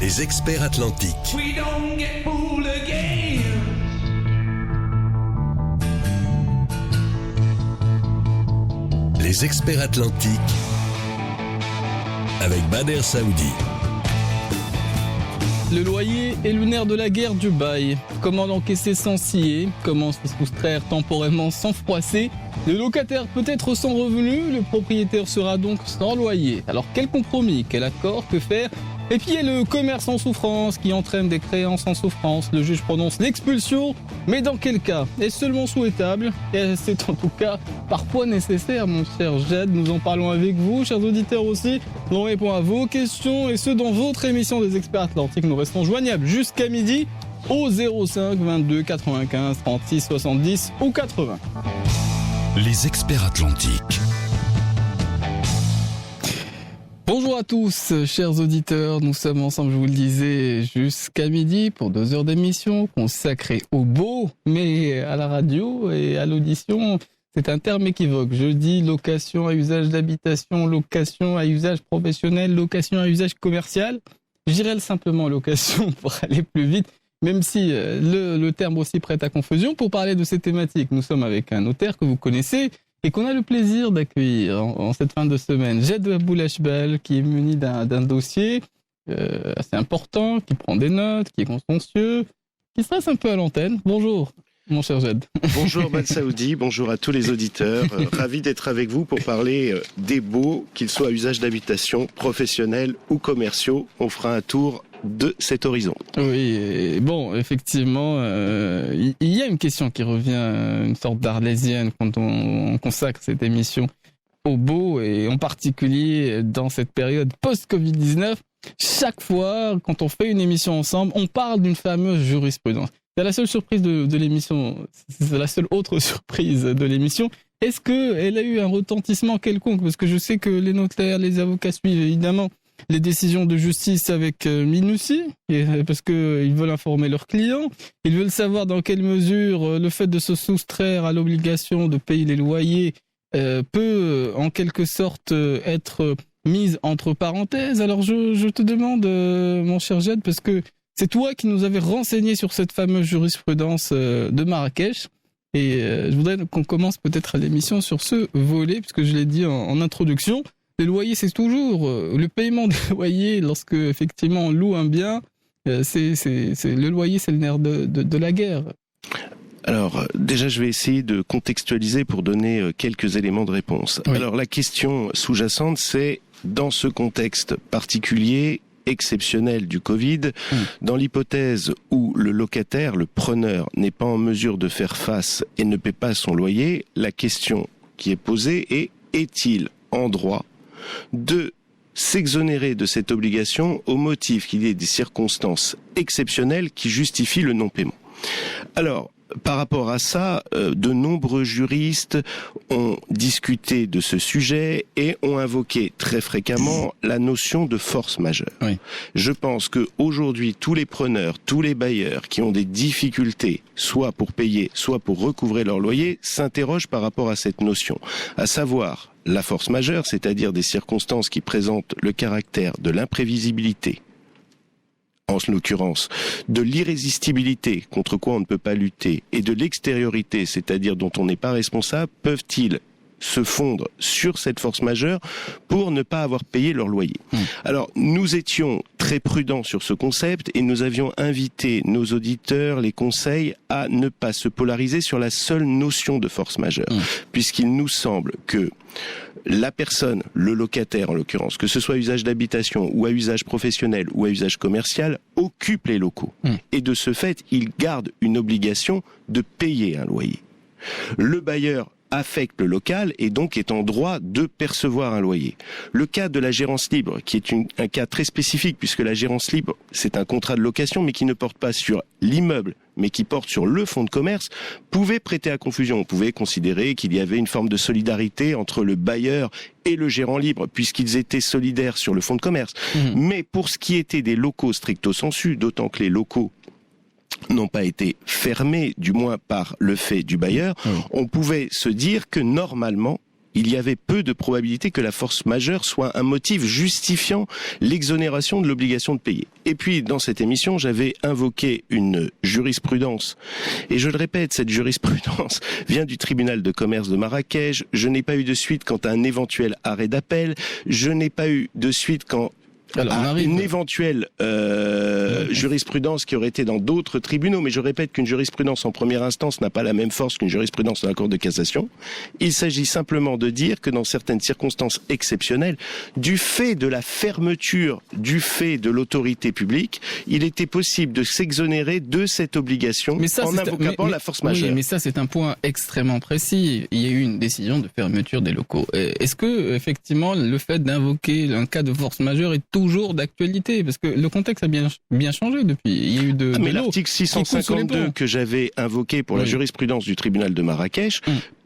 Les experts atlantiques. We don't get fooled again. Les experts atlantiques avec Bader Saoudi. Le loyer est le nerf de la guerre du bail. Comment l'encaisser sans scier? Comment se soustraire temporairement sans froisser? Le locataire peut être sans revenu, le propriétaire sera donc sans loyer. Alors quel compromis? Quel accord? Que faire? Et puis il y a le commerce en souffrance qui entraîne des créances en souffrance. Le juge prononce l'expulsion, mais dans quel cas? Est-ce seulement souhaitable? Et c'est en tout cas parfois nécessaire, mon cher Jed. Nous en parlons avec vous, chers auditeurs aussi. On répond à vos questions et ce dans votre émission des experts atlantiques. Nous restons joignables jusqu'à midi au 05 22 95 36 70 ou 80. Les experts atlantiques. Bonjour à tous, chers auditeurs. Nous sommes ensemble, je vous le disais, jusqu'à midi pour 2 heures d'émission consacrée au beau, mais à la radio et à l'audition, c'est un terme équivoque. Je dis location à usage d'habitation, location à usage professionnel, location à usage commercial. Je dirais simplement location pour aller plus vite, même si le terme aussi prête à confusion. Pour parler de ces thématiques, nous sommes avec un notaire que vous connaissez et qu'on a le plaisir d'accueillir en cette fin de semaine. Jed Boulachbel, qui est muni d'un dossier assez important, qui prend des notes, qui est consciencieux, qui se passe un peu à l'antenne. Bonjour, mon cher Jed. Bonjour Bader Saoudi, bonjour à tous les auditeurs. Ravi d'être avec vous pour parler des baux, qu'ils soient à usage d'habitation, professionnels ou commerciaux. On fera un tour de cet horizon. Oui, bon, effectivement, il y a une question qui revient, une sorte d'arlésienne quand on consacre cette émission au beau, et en particulier dans cette période post-Covid-19. Chaque fois, quand on fait une émission ensemble, on parle d'une fameuse jurisprudence. C'est la seule surprise de l'émission, c'est la seule autre surprise de l'émission. Est-ce qu'elle a eu un retentissement quelconque? Parce que je sais que les notaires, les avocats suivent évidemment les décisions de justice avec minutie, parce qu'ils veulent informer leurs clients, ils veulent savoir dans quelle mesure le fait de se soustraire à l'obligation de payer les loyers peut en quelque sorte être mise entre parenthèses. Alors je te demande, mon cher Jed, parce que c'est toi qui nous avais renseigné sur cette fameuse jurisprudence de Marrakech, et je voudrais qu'on commence peut-être l'émission sur ce volet, puisque je l'ai dit en introduction. Les loyers, c'est toujours le paiement des loyers lorsque effectivement on loue un bien. Le loyer, c'est le nerf de la guerre. Alors, déjà, je vais essayer de contextualiser pour donner quelques éléments de réponse. Oui. Alors, la question sous-jacente, c'est dans ce contexte particulier, exceptionnel du Covid, dans l'hypothèse où le locataire, le preneur, n'est pas en mesure de faire face et ne paie pas son loyer, la question qui est posée est: est-il en droit de s'exonérer de cette obligation au motif qu'il y ait des circonstances exceptionnelles qui justifient le non-paiement? Alors, par rapport à ça, de nombreux juristes ont discuté de ce sujet et ont invoqué très fréquemment la notion de force majeure. Oui. Je pense que aujourd'hui, tous les preneurs, tous les bailleurs qui ont des difficultés, soit pour payer, soit pour recouvrer leur loyer, s'interrogent par rapport à cette notion, à savoir la force majeure, c'est-à-dire des circonstances qui présentent le caractère de l'imprévisibilité, en l'occurrence de l'irrésistibilité contre quoi on ne peut pas lutter, et de l'extériorité, c'est-à-dire dont on n'est pas responsable, peuvent-ils se fondre sur cette force majeure pour ne pas avoir payé leur loyer. Alors, nous étions très prudents sur ce concept et nous avions invité nos auditeurs, les conseils, à ne pas se polariser sur la seule notion de force majeure, puisqu'il nous semble que la personne, le locataire en l'occurrence, que ce soit à usage d'habitation ou à usage professionnel ou à usage commercial, occupe les locaux. Et de ce fait, il garde une obligation de payer un loyer. Le bailleur affecte le local et donc est en droit de percevoir un loyer. Le cas de la gérance libre, qui est un cas très spécifique, puisque la gérance libre, c'est un contrat de location, mais qui ne porte pas sur l'immeuble, mais qui porte sur le fonds de commerce, pouvait prêter à confusion. On pouvait considérer qu'il y avait une forme de solidarité entre le bailleur et le gérant libre, puisqu'ils étaient solidaires sur le fonds de commerce. Mais pour ce qui était des locaux stricto sensu, d'autant que les locaux n'ont pas été fermés, du moins par le fait du bailleur, on pouvait se dire que normalement, il y avait peu de probabilité que la force majeure soit un motif justifiant l'exonération de l'obligation de payer. Et puis, dans cette émission, j'avais invoqué une jurisprudence. Et je le répète, cette jurisprudence vient du tribunal de commerce de Marrakech. Je n'ai pas eu de suite quant à un éventuel arrêt d'appel. Je n'ai pas eu de suite quant à une éventuelle jurisprudence qui aurait été dans d'autres tribunaux, mais je répète qu'une jurisprudence en première instance n'a pas la même force qu'une jurisprudence dans la Cour de cassation. Il s'agit simplement de dire que dans certaines circonstances exceptionnelles, du fait de la fermeture, du fait de l'autorité publique, il était possible de s'exonérer de cette obligation en invoquant la force majeure. Oui, mais ça c'est un point extrêmement précis. Il y a eu une décision de fermeture des locaux. Est-ce que effectivement le fait d'invoquer un cas de force majeure est toujours d'actualité, parce que le contexte a bien changé depuis. Il y a eu mais l'article 652 que j'avais invoqué pour la jurisprudence du tribunal de Marrakech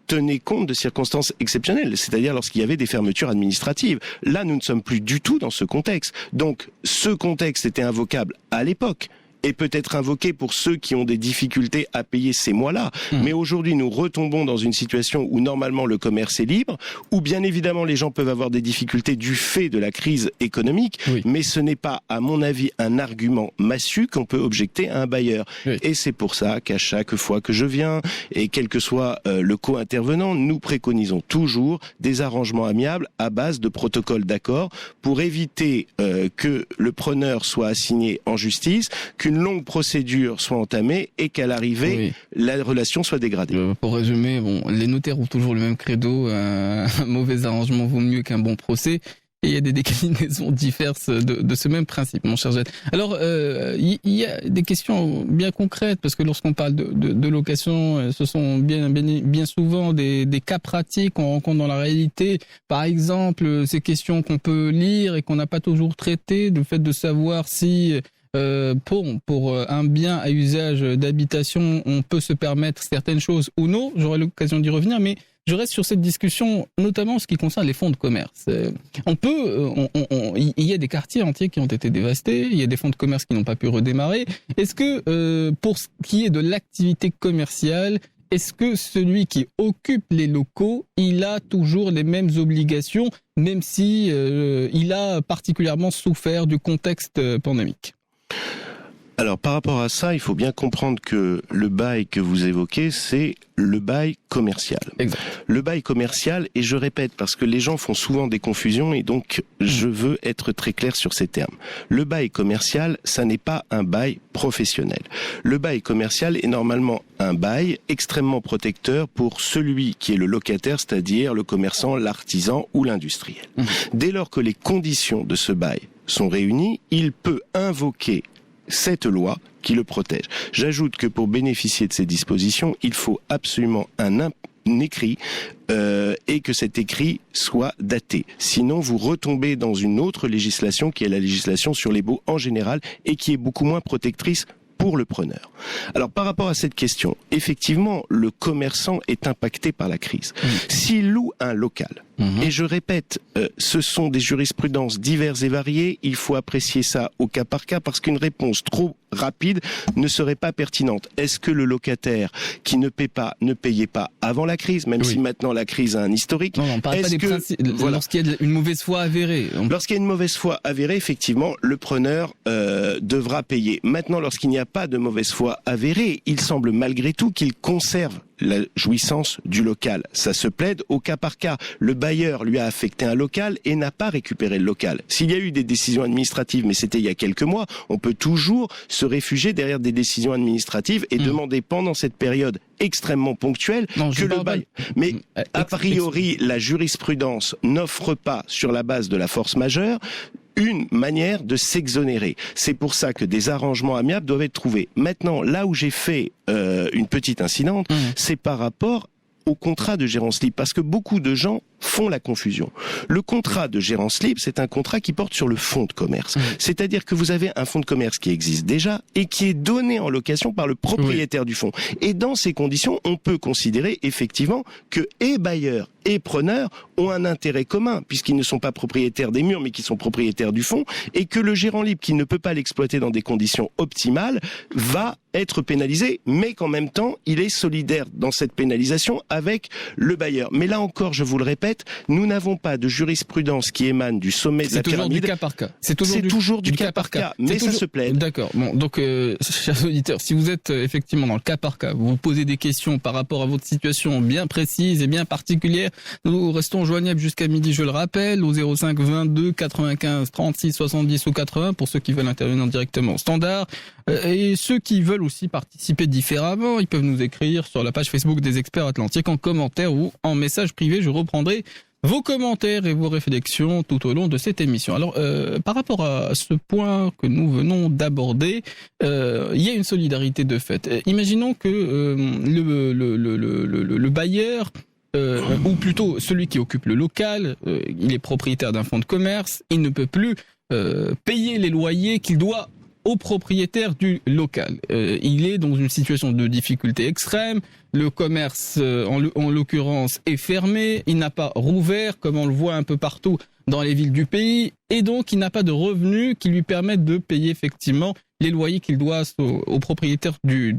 tenait compte de circonstances exceptionnelles, c'est-à-dire lorsqu'il y avait des fermetures administratives. Là, nous ne sommes plus du tout dans ce contexte. Donc, ce contexte était invocable à l'époque. Et peut être invoqué pour ceux qui ont des difficultés à payer ces mois-là. Mais aujourd'hui, nous retombons dans une situation où normalement le commerce est libre, où bien évidemment les gens peuvent avoir des difficultés du fait de la crise économique, mais ce n'est pas, à mon avis, un argument massu qu'on peut objecter à un bailleur. Et c'est pour ça qu'à chaque fois que je viens, et quel que soit le co-intervenant, nous préconisons toujours des arrangements amiables à base de protocoles d'accord pour éviter que le preneur soit assigné en justice, qu'une longue procédure soit entamée et qu'à l'arrivée, la relation soit dégradée. Pour résumer, les notaires ont toujours le même credo, un mauvais arrangement vaut mieux qu'un bon procès. Et il y a des déclinaisons diverses de ce même principe, mon cher Jed. Alors, il y a des questions bien concrètes, parce que lorsqu'on parle de location, ce sont bien souvent des cas pratiques qu'on rencontre dans la réalité. Par exemple, ces questions qu'on peut lire et qu'on n'a pas toujours traitées, le fait de savoir si pour un bien à usage d'habitation, on peut se permettre certaines choses ou non. J'aurai l'occasion d'y revenir, mais je reste sur cette discussion, notamment en ce qui concerne les fonds de commerce. Il y a des quartiers entiers qui ont été dévastés, il y a des fonds de commerce qui n'ont pas pu redémarrer. Est-ce que, pour ce qui est de l'activité commerciale, est-ce que celui qui occupe les locaux, il a toujours les mêmes obligations, même si il a particulièrement souffert du contexte pandémique ? Alors, par rapport à ça, il faut bien comprendre que le bail que vous évoquez, c'est le bail commercial. Exact. Le bail commercial, et je répète, parce que les gens font souvent des confusions, et donc je veux être très clair sur ces termes. Le bail commercial, ça n'est pas un bail professionnel. Le bail commercial est normalement un bail extrêmement protecteur pour celui qui est le locataire, c'est-à-dire le commerçant, l'artisan ou l'industriel. Dès lors que les conditions de ce bail sont réunies, il peut invoquer cette loi qui le protège. J'ajoute que pour bénéficier de ces dispositions, il faut absolument un écrit et que cet écrit soit daté. Sinon, vous retombez dans une autre législation qui est la législation sur les baux en général et qui est beaucoup moins protectrice pour le preneur. Alors, par rapport à cette question, effectivement, le commerçant est impacté par la crise. S'il loue un local, et je répète, ce sont des jurisprudences diverses et variées, il faut apprécier ça au cas par cas parce qu'une réponse trop rapide ne serait pas pertinente. Est-ce que le locataire qui ne paie pas, ne payait pas avant la crise, même si maintenant la crise a un historique? Non, on parle pas des principes. Voilà. Lorsqu'il y a une mauvaise foi avérée. Lorsqu'il y a une mauvaise foi avérée, effectivement, le preneur devra payer. Maintenant, lorsqu'il n'y a pas de mauvaise foi avérée, il semble malgré tout qu'il conserve la jouissance du local. Ça se plaide au cas par cas. Le bailleur lui a affecté un local et n'a pas récupéré le local. S'il y a eu des décisions administratives, mais c'était il y a quelques mois, on peut toujours se réfugier derrière des décisions administratives et demander pendant cette période extrêmement ponctuelle que le bail... Mais a priori, la jurisprudence n'offre pas, sur la base de la force majeure, une manière de s'exonérer. C'est pour ça que des arrangements amiables doivent être trouvés. Maintenant, là où j'ai fait une petite incidente, c'est par rapport au contrat de gérance libre, parce que beaucoup de gens font la confusion. Le contrat de gérance libre, c'est un contrat qui porte sur le fonds de commerce. C'est-à-dire que vous avez un fonds de commerce qui existe déjà et qui est donné en location par le propriétaire du fonds. Et dans ces conditions, on peut considérer effectivement que et bailleurs et preneurs ont un intérêt commun, puisqu'ils ne sont pas propriétaires des murs, mais qui sont propriétaires du fonds, et que le gérant libre, qui ne peut pas l'exploiter dans des conditions optimales, va être pénalisé, mais qu'en même temps, il est solidaire dans cette pénalisation avec le bailleur. Mais là encore, je vous le répète, répète, nous n'avons pas de jurisprudence qui émane du sommet de la pyramide. C'est toujours du cas par cas. C'est toujours du cas par cas, mais ça se plaide. D'accord. Bon, donc, chers auditeurs, si vous êtes effectivement dans le cas par cas, vous vous posez des questions par rapport à votre situation bien précise et bien particulière, nous restons joignables jusqu'à midi, je le rappelle, au 05 22 95 36 70 ou 80 pour ceux qui veulent intervenir directement au standard. Et ceux qui veulent aussi participer différemment, ils peuvent nous écrire sur la page Facebook des Experts Atlantiques en commentaire ou en message privé. Je reprendrai vos commentaires et vos réflexions tout au long de cette émission. Alors, par rapport à ce point que nous venons d'aborder, il y a une solidarité de fait. Imaginons que le bailleur, ou plutôt celui qui occupe le local, il est propriétaire d'un fonds de commerce, il ne peut plus payer les loyers qu'il doit au propriétaire du local. Il est dans une situation de difficulté extrême. Le commerce, en l'occurrence, est fermé. Il n'a pas rouvert, comme on le voit un peu partout dans les villes du pays. Et donc, il n'a pas de revenus qui lui permettent de payer effectivement les loyers qu'il doit au propriétaire du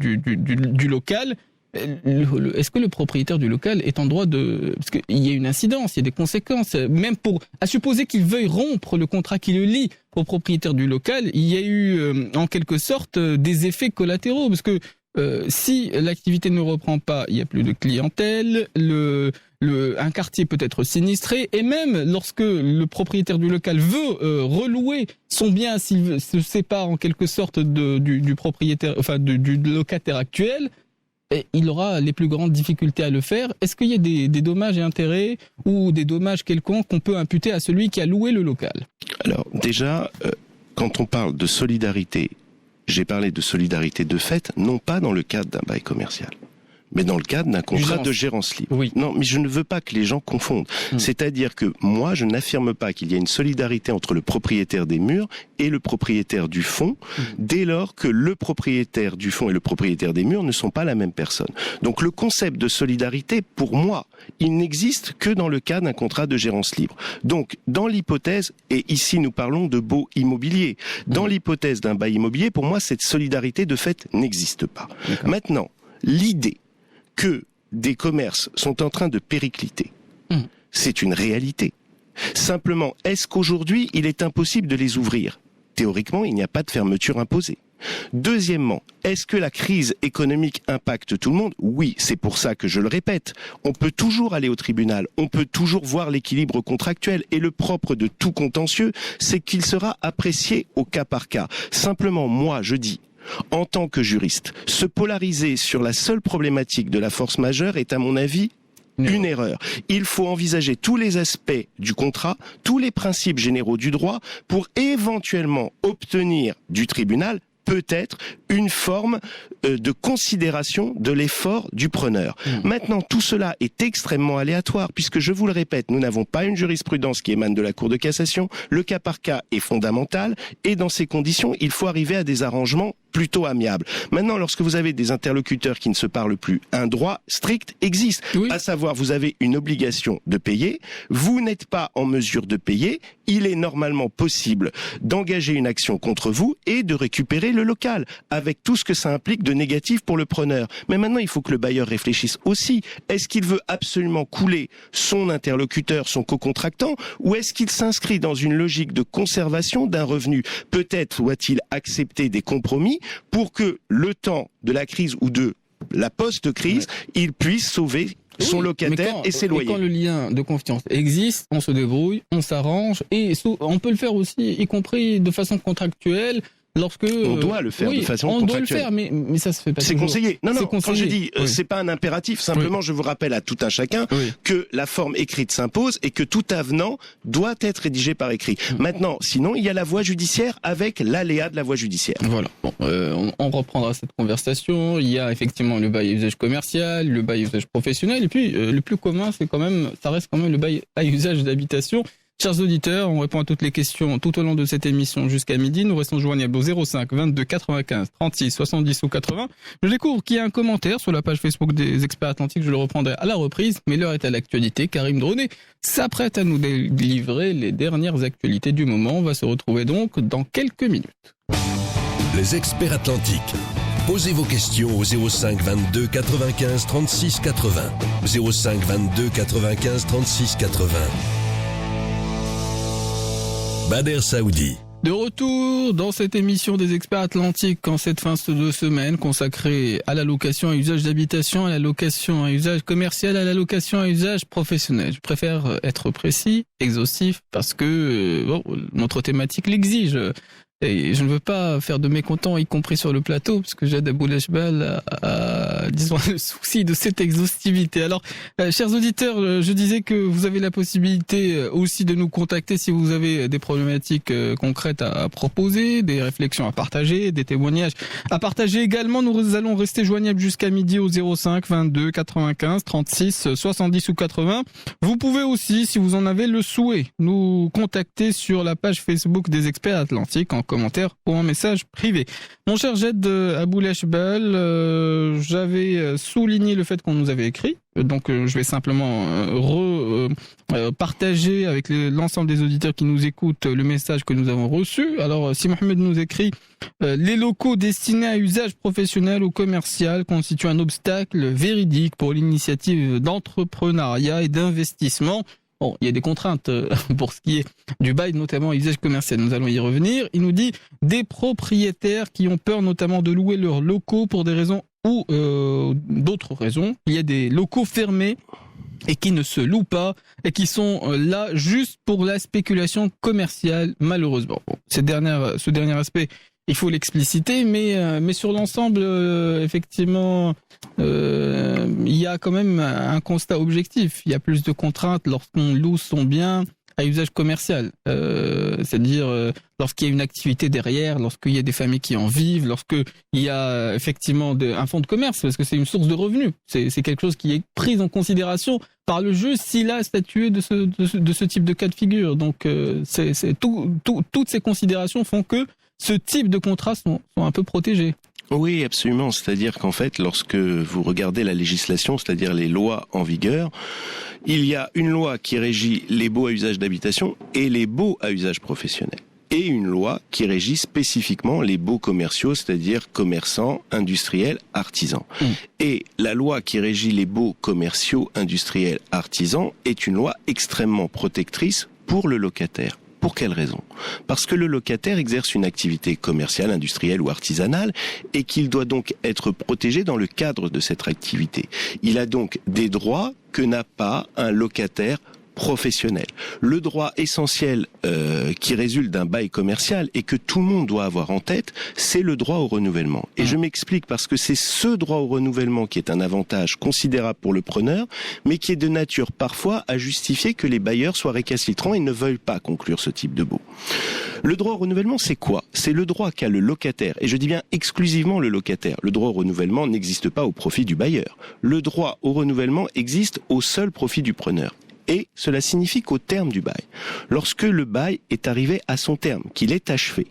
local. Est-ce que le propriétaire du local est en droit de... Parce qu'il y a une incidence, il y a des conséquences. Même à supposer qu'il veuille rompre le contrat qui le lie au propriétaire du local, il y a eu en quelque sorte des effets collatéraux. Parce que si l'activité ne reprend pas, il n'y a plus de clientèle, un quartier peut être sinistré, et même lorsque le propriétaire du local veut relouer son bien, s'il se sépare en quelque sorte du propriétaire, enfin du locataire actuel, et il aura les plus grandes difficultés à le faire. Est-ce qu'il y a des dommages et intérêts ou des dommages quelconques qu'on peut imputer à celui qui a loué le local? Alors déjà, quand on parle de solidarité, j'ai parlé de solidarité de fait, non pas dans le cadre d'un bail commercial, mais dans le cadre d'un contrat de gérance libre. Oui. Non, mais je ne veux pas que les gens confondent. C'est-à-dire que moi, je n'affirme pas qu'il y a une solidarité entre le propriétaire des murs et le propriétaire du fonds, dès lors que le propriétaire du fonds et le propriétaire des murs ne sont pas la même personne. Donc le concept de solidarité, pour moi, il n'existe que dans le cas d'un contrat de gérance libre. Donc, dans l'hypothèse, et ici nous parlons de baux immobiliers, dans l'hypothèse d'un bail immobilier, pour moi, cette solidarité de fait n'existe pas. Maintenant, l'idée que des commerces sont en train de péricliter, c'est une réalité. Simplement, est-ce qu'aujourd'hui, il est impossible de les ouvrir? Théoriquement, il n'y a pas de fermeture imposée. Deuxièmement, est-ce que la crise économique impacte tout le monde? Oui, c'est pour ça que je le répète. On peut toujours aller au tribunal, on peut toujours voir l'équilibre contractuel, et le propre de tout contentieux, c'est qu'il sera apprécié au cas par cas. Simplement, moi, je dis, en tant que juriste, se polariser sur la seule problématique de la force majeure est, à mon avis, une erreur. Il faut envisager tous les aspects du contrat, tous les principes généraux du droit, pour éventuellement obtenir du tribunal peut-être une forme de considération de l'effort du preneur. Maintenant, tout cela est extrêmement aléatoire, puisque, je vous le répète, nous n'avons pas une jurisprudence qui émane de la Cour de cassation. Le cas par cas est fondamental, et dans ces conditions, il faut arriver à des arrangements plutôt amiables. Maintenant, lorsque vous avez des interlocuteurs qui ne se parlent plus, un droit strict existe. Oui. À savoir, vous avez une obligation de payer, vous n'êtes pas en mesure de payer, il est normalement possible d'engager une action contre vous et de récupérer le local, avec tout ce que ça implique de négatif pour le preneur. Mais maintenant, il faut que le bailleur réfléchisse aussi. Est-ce qu'il veut absolument couler son interlocuteur, son co-contractant, ou est-ce qu'il s'inscrit dans une logique de conservation d'un revenu? Peut-être doit-il accepter des compromis pour que le temps de la crise ou de la post-crise, il puisse sauver son locataire et ses loyers. Et quand le lien de confiance existe, on se débrouille, on s'arrange, et on peut le faire aussi, y compris de façon contractuelle, lorsque on doit le faire de façon contractuelle. On doit le faire, mais ça se fait pas. C'est toujours. Conseillé. Non, c'est conseillé. Quand je dis, c'est pas un impératif. Simplement, je vous rappelle à tout un chacun que la forme écrite s'impose et que tout avenant doit être rédigé par écrit. Maintenant, sinon, il y a la voie judiciaire avec l'aléa de la voie judiciaire. Voilà. Bon, on reprendra cette conversation. Il y a effectivement le bail à usage commercial, le bail à usage professionnel, et puis le plus commun, ça reste quand même le bail à usage d'habitation. Chers auditeurs, on répond à toutes les questions tout au long de cette émission jusqu'à midi. Nous restons joignables au 05 22 95 36 70 ou 80. Je découvre qu'il y a un commentaire sur la page Facebook des Experts Atlantiques. Je le reprendrai à la reprise, mais l'heure est à l'actualité. Karim Droné s'apprête à nous délivrer les dernières actualités du moment. On va se retrouver donc dans quelques minutes. Les Experts Atlantiques. Posez vos questions au 05 22 95 36 80. 05 22 95 36 80. Bader Saoudi. De retour dans cette émission des experts atlantiques en cette fin de semaine consacrée à la location à usage d'habitation, à la location à usage commercial, à la location à usage professionnel. Je préfère être précis, exhaustif, parce que notre thématique l'exige. Et je ne veux pas faire de mécontents, y compris sur le plateau, parce que Jad Aboulachbal a, disons, le souci de cette exhaustivité. Alors, chers auditeurs, je disais que vous avez la possibilité aussi de nous contacter si vous avez des problématiques concrètes à proposer, des réflexions à partager, des témoignages à partager également. Nous allons rester joignables jusqu'à midi au 05 22 95 36 70 ou 80. Vous pouvez aussi, si vous en avez le souhait, nous contacter sur la page Facebook des experts atlantiques en commentaire ou en message privé. Mon cher Jed Aboulachbal, j'avais souligné le fait qu'on nous avait écrit, donc je vais simplement partager avec l'ensemble des auditeurs qui nous écoutent le message que nous avons reçu. Alors, si Mohamed nous écrit « Les locaux destinés à usage professionnel ou commercial constituent un obstacle véridique pour l'initiative d'entrepreneuriat et d'investissement ». Bon, il y a des contraintes pour ce qui est du bail, notamment à usage commercial. Nous allons y revenir. Il nous dit des propriétaires qui ont peur notamment de louer leurs locaux pour des raisons ou d'autres raisons. Il y a des locaux fermés et qui ne se louent pas et qui sont là juste pour la spéculation commerciale, malheureusement. Bon, ce dernier aspect, il faut l'expliciter, mais sur l'ensemble, effectivement, il y a quand même un constat objectif. Il y a plus de contraintes lorsqu'on loue son bien à usage commercial. C'est-à-dire lorsqu'il y a une activité derrière, lorsqu'il y a des familles qui en vivent, lorsqu'il y a effectivement un fonds de commerce, parce que c'est une source de revenus. C'est quelque chose qui est pris en considération par le juge s'il a statué de ce type de cas de figure. Donc toutes ces considérations font que ce type de contrats sont un peu protégés. Oui, absolument. C'est-à-dire qu'en fait, lorsque vous regardez la législation, c'est-à-dire les lois en vigueur, il y a une loi qui régit les baux à usage d'habitation et les baux à usage professionnel. Et une loi qui régit spécifiquement les baux commerciaux, c'est-à-dire commerçants, industriels, artisans. Et la loi qui régit les baux commerciaux, industriels, artisans est une loi extrêmement protectrice pour le locataire. Pour quelle raison ? Parce que le locataire exerce une activité commerciale, industrielle ou artisanale et qu'il doit donc être protégé dans le cadre de cette activité. Il a donc des droits que n'a pas un locataire professionnel. Le droit essentiel qui résulte d'un bail commercial et que tout le monde doit avoir en tête, c'est le droit au renouvellement. Et je m'explique parce que c'est ce droit au renouvellement qui est un avantage considérable pour le preneur, mais qui est de nature parfois à justifier que les bailleurs soient récalcitrants et ne veuillent pas conclure ce type de baux. Le droit au renouvellement, c'est quoi ? C'est le droit qu'a le locataire, et je dis bien exclusivement le locataire. Le droit au renouvellement n'existe pas au profit du bailleur. Le droit au renouvellement existe au seul profit du preneur. Et cela signifie qu'au terme du bail, lorsque le bail est arrivé à son terme, qu'il est achevé,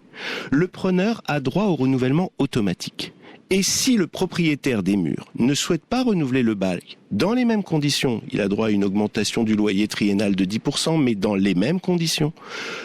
le preneur a droit au renouvellement automatique. Et si le propriétaire des murs ne souhaite pas renouveler le bail dans les mêmes conditions, il a droit à une augmentation du loyer triennal de 10%, mais dans les mêmes conditions,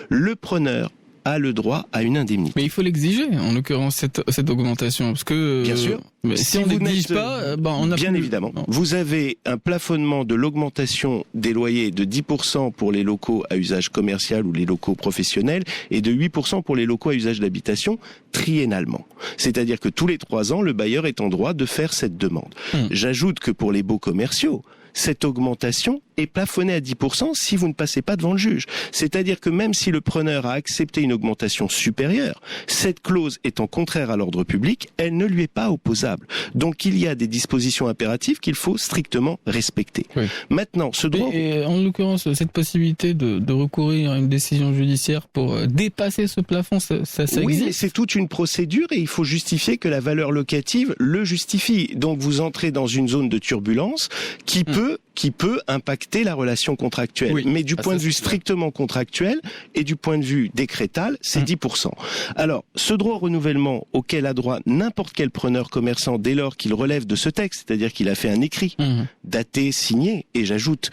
le preneur a le droit à une indemnité. Mais il faut l'exiger, en l'occurrence, cette augmentation, parce que... Bien sûr. Si on n'exige pas, on a bien plus... évidemment. Non. Vous avez un plafonnement de l'augmentation des loyers de 10% pour les locaux à usage commercial ou les locaux professionnels et de 8% pour les locaux à usage d'habitation triennalement. C'est-à-dire que tous les 3 ans, le bailleur est en droit de faire cette demande. J'ajoute que pour les baux commerciaux, cette augmentation est plafonnée à 10% si vous ne passez pas devant le juge. C'est-à-dire que même si le preneur a accepté une augmentation supérieure, cette clause étant contraire à l'ordre public, elle ne lui est pas opposable. Donc il y a des dispositions impératives qu'il faut strictement respecter. Oui. Maintenant, ce droit... Et en l'occurrence, cette possibilité de recourir à une décision judiciaire pour dépasser ce plafond, ça existe ? Oui, mais c'est toute une procédure et il faut justifier que la valeur locative le justifie. Donc vous entrez dans une zone de turbulence qui peut impacter la relation contractuelle. Oui. Mais du point de vue strictement contractuel et du point de vue décrétal, c'est 10%. Alors, ce droit au renouvellement auquel a droit n'importe quel preneur commerçant dès lors qu'il relève de ce texte, c'est-à-dire qu'il a fait un écrit daté, signé, et j'ajoute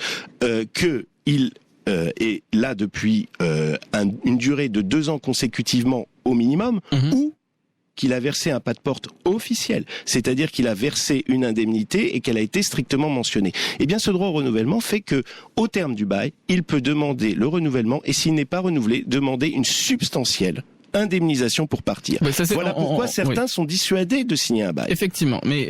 que il est là depuis une durée de 2 ans consécutivement au minimum, ou qu'il a versé un pas de porte officiel, c'est-à-dire qu'il a versé une indemnité et qu'elle a été strictement mentionnée. Eh bien, ce droit au renouvellement fait que, au terme du bail, il peut demander le renouvellement et s'il n'est pas renouvelé, demander une substantielle indemnisation pour partir. Voilà pourquoi certains sont dissuadés de signer un bail. Effectivement, mais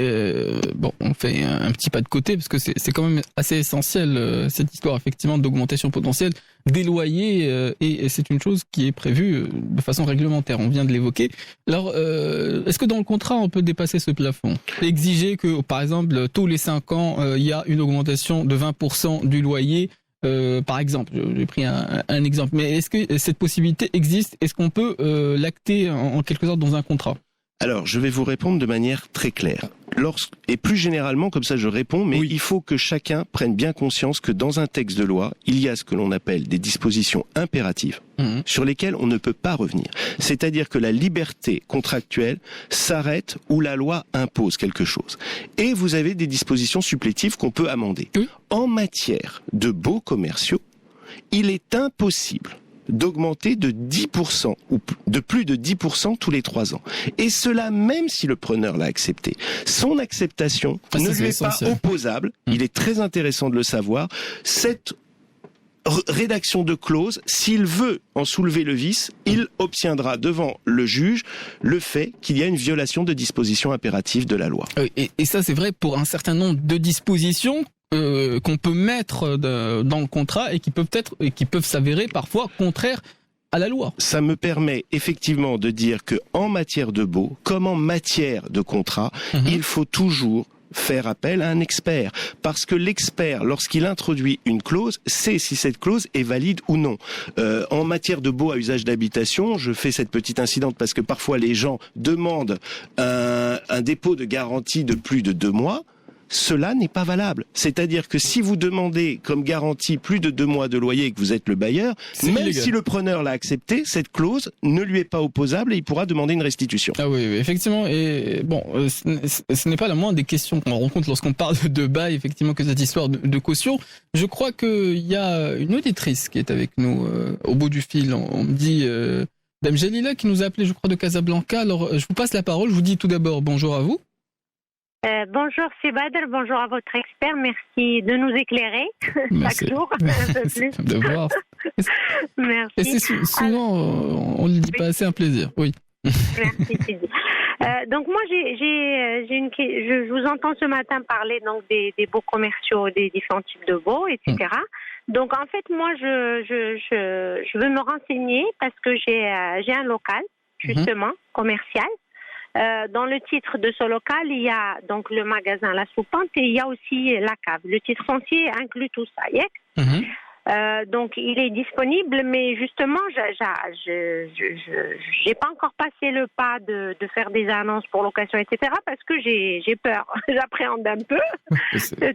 on fait un petit pas de côté parce que c'est quand même assez essentiel cette histoire effectivement d'augmentation potentielle des loyers et c'est une chose qui est prévue de façon réglementaire. On vient de l'évoquer. Alors, est-ce que dans le contrat on peut dépasser ce plafond, exiger que par exemple tous les 5 ans il y a une augmentation de 20% du loyer? Par exemple, j'ai pris un exemple, mais est-ce que cette possibilité existe? Est-ce qu'on peut l'acter en quelque sorte dans un contrat? Alors, je vais vous répondre de manière très claire. Et plus généralement, comme ça je réponds, mais il faut que chacun prenne bien conscience que dans un texte de loi, il y a ce que l'on appelle des dispositions impératives sur lesquelles on ne peut pas revenir. C'est-à-dire que la liberté contractuelle s'arrête où la loi impose quelque chose. Et vous avez des dispositions supplétives qu'on peut amender. En matière de baux commerciaux, il est impossible d'augmenter de 10% ou de plus de 10% tous les 3 ans. Et cela même si le preneur l'a accepté. Son acceptation ne lui est pas opposable. Il est très intéressant de le savoir. Cette rédaction de clause, s'il veut en soulever le vice, il obtiendra devant le juge le fait qu'il y a une violation de dispositions impératives de la loi. Et ça c'est vrai pour un certain nombre de dispositions qu'on peut mettre dans le contrat et qui peuvent s'avérer parfois contraires à la loi. Ça me permet effectivement de dire que en matière de baux, comme en matière de contrat, il faut toujours faire appel à un expert. Parce que l'expert, lorsqu'il introduit une clause, sait si cette clause est valide ou non. En matière de baux à usage d'habitation, je fais cette petite incidente parce que parfois les gens demandent un dépôt de garantie de plus de 2 mois. Cela n'est pas valable. C'est-à-dire que si vous demandez comme garantie plus de 2 mois de loyer et que vous êtes le bailleur, même illégal. Si le preneur l'a accepté, cette clause ne lui est pas opposable et il pourra demander une restitution. Ah oui, effectivement. Et bon, ce n'est pas la moindre des questions qu'on rencontre lorsqu'on parle de bail, effectivement, que cette histoire de caution. Je crois qu'il y a une auditrice qui est avec nous au bout du fil. On me dit Dame Jalila qui nous a appelé, je crois, de Casablanca. Alors, je vous passe la parole. Je vous dis tout d'abord bonjour à vous. Bonjour c'est Badr, bonjour à votre expert, merci de nous éclairer chaque jour un peu plus. De voir. Merci. Et c'est souvent, on ne le dit pas assez, un plaisir, oui. Merci Sidi. Donc moi je vous entends ce matin parler donc des baux commerciaux, des différents types de baux, etc. Donc en fait moi je veux me renseigner parce que j'ai un local justement commercial. Dans le titre de ce local, il y a donc le magasin La Soupente et il y a aussi la cave. Le titre foncier inclut tout ça. Donc il est disponible, mais justement, j'ai pas encore passé le pas de faire des annonces pour location, etc. parce que j'ai peur, j'appréhende un peu.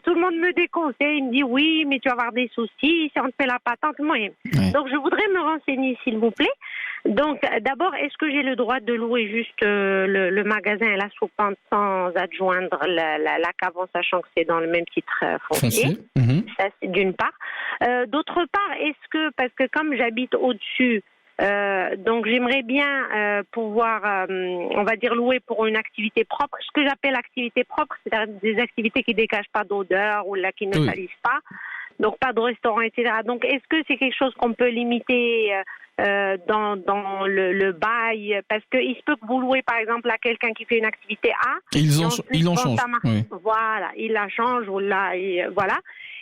Tout le monde me déconseille, il me dit oui, mais tu vas avoir des soucis si on te fait la patente. Donc je voudrais me renseigner, s'il vous plaît. Donc, d'abord, est-ce que j'ai le droit de louer juste le magasin et la soupente sans adjoindre la cave en sachant que c'est dans le même titre foncier? Ça, c'est d'une part. D'autre part, est-ce que, parce que comme j'habite au-dessus, donc j'aimerais bien pouvoir, on va dire, louer pour une activité propre. Ce que j'appelle activité propre, c'est-à-dire des activités qui ne dégagent pas d'odeur ou là, qui ne salissent pas. Donc, pas de restaurant, etc. Donc, est-ce que c'est quelque chose qu'on peut limiter dans le bail, parce qu'il se peut que vous louez par exemple à quelqu'un qui fait une activité A, ils en changent. Voilà, il la change ou là, voilà.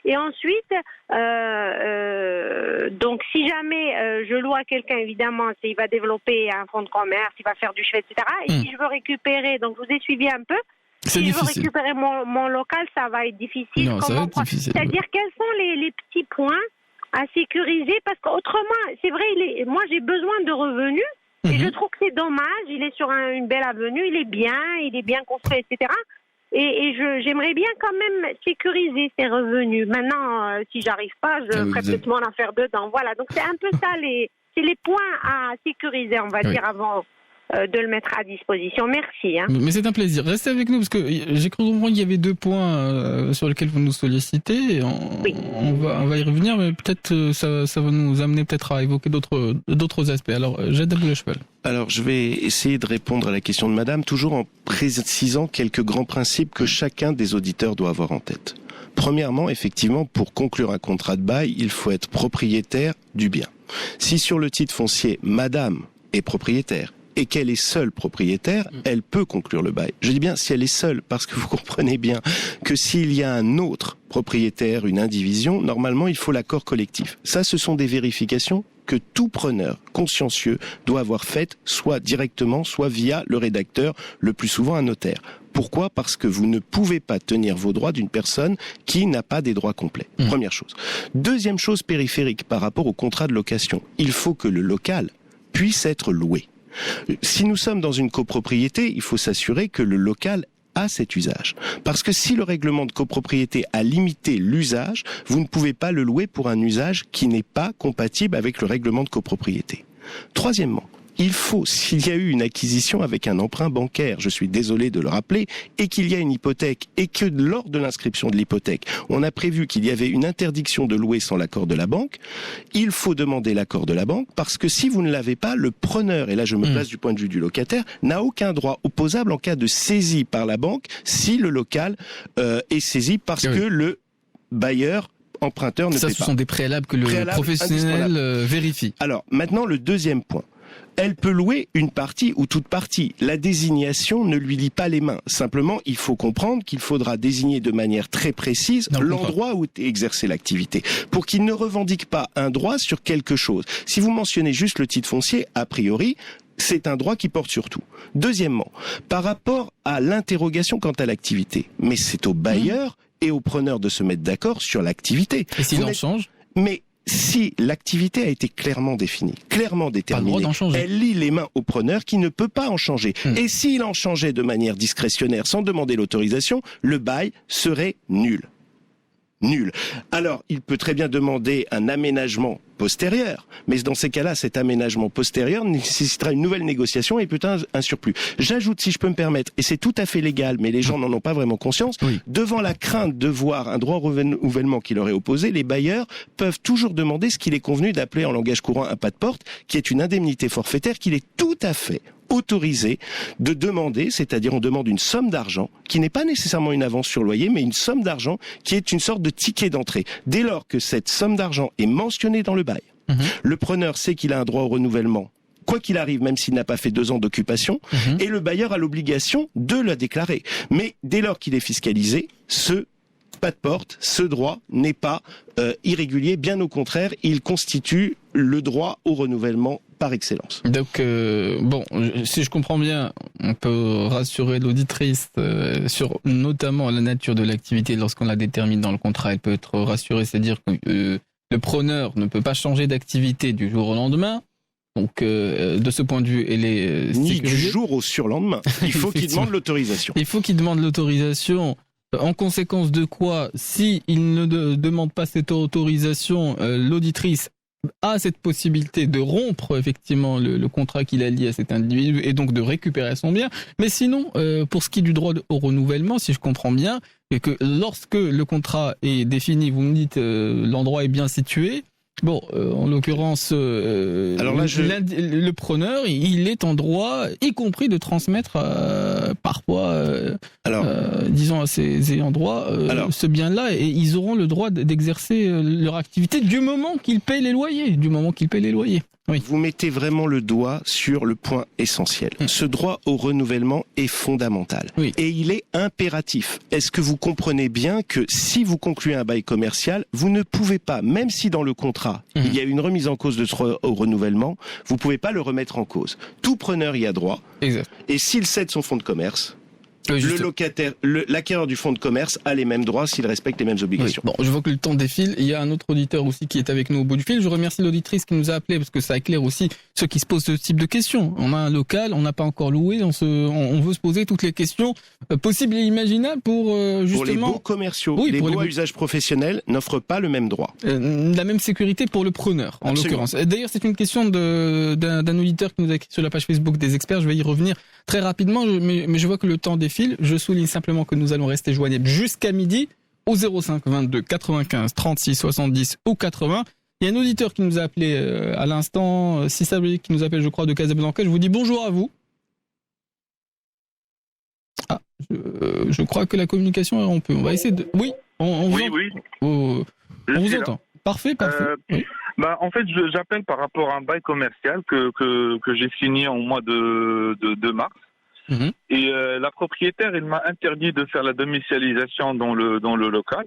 Et ensuite, donc si jamais je loue à quelqu'un, évidemment, il va développer un fonds de commerce, il va faire du chevet, etc. Et si je veux récupérer, donc je vous ai suivi un peu. Si je veux récupérer mon local, ça va être difficile. Non, ça va être difficile. C'est-à-dire quels sont les petits points à sécuriser, parce qu'autrement, c'est vrai, moi j'ai besoin de revenus et je trouve que c'est dommage. Il est sur une belle avenue, il est bien construit, etc. Et j'aimerais bien quand même sécuriser ces revenus. Maintenant, si j'arrive pas, je ferai peut-être mon affaire dedans. Voilà, donc c'est un peu ça, c'est les points à sécuriser, on va dire, avant. de le mettre à disposition. Merci. Mais c'est un plaisir. Restez avec nous parce que j'ai cru comprendre qu'il y avait 2 points sur lesquels vous nous sollicitez. On va y revenir, mais peut-être ça va nous amener peut-être à évoquer d'autres aspects. Alors, Jad Abou-Lachebal. Alors, je vais essayer de répondre à la question de Madame, toujours en précisant quelques grands principes que chacun des auditeurs doit avoir en tête. Premièrement, effectivement, pour conclure un contrat de bail, il faut être propriétaire du bien. Si sur le titre foncier, Madame est propriétaire, et qu'elle est seule propriétaire, elle peut conclure le bail. Je dis bien si elle est seule, parce que vous comprenez bien que s'il y a un autre propriétaire, une indivision, normalement il faut l'accord collectif. Ça, ce sont des vérifications que tout preneur consciencieux doit avoir faites, soit directement, soit via le rédacteur, le plus souvent un notaire. Pourquoi ? Parce que vous ne pouvez pas tenir vos droits d'une personne qui n'a pas des droits complets. Première chose. Deuxième chose périphérique par rapport au contrat de location. Il faut que le local puisse être loué. Si nous sommes dans une copropriété, il faut s'assurer que le local a cet usage. Parce que si le règlement de copropriété a limité l'usage, vous ne pouvez pas le louer pour un usage qui n'est pas compatible avec le règlement de copropriété. Troisièmement, il faut, s'il y a eu une acquisition avec un emprunt bancaire, je suis désolé de le rappeler, et qu'il y a une hypothèque, et que lors de l'inscription de l'hypothèque, on a prévu qu'il y avait une interdiction de louer sans l'accord de la banque, il faut demander l'accord de la banque, parce que si vous ne l'avez pas, le preneur, et là je me place du point de vue du locataire, n'a aucun droit opposable en cas de saisie par la banque, si le local est saisi parce que le bailleur emprunteur ne paie pas. Ça, ce sont des préalables que le professionnel vérifie. Alors, maintenant, le deuxième point. Elle peut louer une partie ou toute partie. La désignation ne lui lie pas les mains. Simplement, il faut comprendre qu'il faudra désigner de manière très précise l'endroit où est exercée l'activité, pour qu'il ne revendique pas un droit sur quelque chose. Si vous mentionnez juste le titre foncier, a priori, c'est un droit qui porte sur tout. Deuxièmement, par rapport à l'interrogation quant à l'activité, mais c'est au bailleur et au preneur de se mettre d'accord sur l'activité. Et s'il en change ? Mais si l'activité a été clairement définie, clairement déterminée, elle lie les mains au preneur qui ne peut pas en changer. Et s'il en changeait de manière discrétionnaire sans demander l'autorisation, le bail serait nul. Nul. Alors, il peut très bien demander un aménagement postérieur, mais dans ces cas-là, cet aménagement postérieur nécessitera une nouvelle négociation et peut-être un surplus. J'ajoute, si je peux me permettre, et c'est tout à fait légal, mais les gens n'en ont pas vraiment conscience, devant la crainte de voir un droit au renouvellement qui leur est opposé, les bailleurs peuvent toujours demander ce qu'il est convenu d'appeler en langage courant un pas de porte, qui est une indemnité forfaitaire qu'il est tout à fait autorisé de demander, c'est-à-dire on demande une somme d'argent qui n'est pas nécessairement une avance sur loyer, mais une somme d'argent qui est une sorte de ticket d'entrée. Dès lors que cette somme d'argent est mentionnée dans le bail, le preneur sait qu'il a un droit au renouvellement, quoi qu'il arrive, même s'il n'a pas fait 2 ans d'occupation, et le bailleur a l'obligation de le déclarer. Mais dès lors qu'il est fiscalisé, ce pas de porte, ce droit n'est pas irrégulier, bien au contraire, il constitue le droit au renouvellement par excellence. Donc, si je comprends bien, on peut rassurer l'auditrice sur notamment la nature de l'activité lorsqu'on la détermine dans le contrat. Elle peut être rassurée, c'est-à-dire que le preneur ne peut pas changer d'activité du jour au lendemain. Donc, de ce point de vue, elle est ni du jour au surlendemain. Il faut qu'il demande l'autorisation. Il faut qu'il demande l'autorisation. En conséquence de quoi, si il ne demande pas cette autorisation, l'auditrice a cette possibilité de rompre effectivement le contrat qu'il a lié à cet individu et donc de récupérer son bien. Mais sinon, pour ce qui est du droit au renouvellement, si je comprends bien, et que lorsque le contrat est défini, vous me dites l'endroit est bien situé. Bon, en l'occurrence, alors là, le preneur, il est en droit, y compris de transmettre parfois, disons à ses ayants droit, ce bien-là, et ils auront le droit d'exercer leur activité du moment qu'ils payent les loyers, Oui. Vous mettez vraiment le doigt sur le point essentiel. Ce droit au renouvellement est fondamental. Oui. Et il est impératif. Est-ce que vous comprenez bien que si vous concluez un bail commercial, vous ne pouvez pas, même si dans le contrat, il y a une remise en cause de ce droit au renouvellement, vous ne pouvez pas le remettre en cause. Tout preneur y a droit. Exact. Et s'il cède son fonds de commerce, le locataire, l'acquéreur du fonds de commerce a les mêmes droits s'il respecte les mêmes obligations. Oui. Bon, je vois que le temps défile. Il y a un autre auditeur aussi qui est avec nous au bout du fil. Je remercie l'auditrice qui nous a appelé parce que ça éclaire aussi ceux qui se posent ce type de questions. On a un local, on n'a pas encore loué, on veut se poser toutes les questions possibles et imaginables pour justement... Pour les baux commerciaux, les baux à usage professionnel n'offrent pas le même droit. La même sécurité pour le preneur, en l'occurrence. D'ailleurs, c'est une question d'un auditeur qui nous a écrit sur la page Facebook des experts. Je vais y revenir très rapidement, mais je vois que le temps défile. Je souligne simplement que nous allons rester joignables jusqu'à midi au 05 22 95 36 70 ou 80. Il y a un auditeur qui nous a appelé à l'instant, Sissabé, qui nous appelle, je crois, de Casablanca. Je vous dis bonjour à vous. Ah, je crois que la communication est rompue. On va essayer de... Oui, on vous entend. Parfait. Oui. En fait, j'appelle par rapport à un bail commercial que j'ai signé au mois de mars. Mmh. Et la propriétaire, il m'a interdit de faire la domicilialisation dans le local.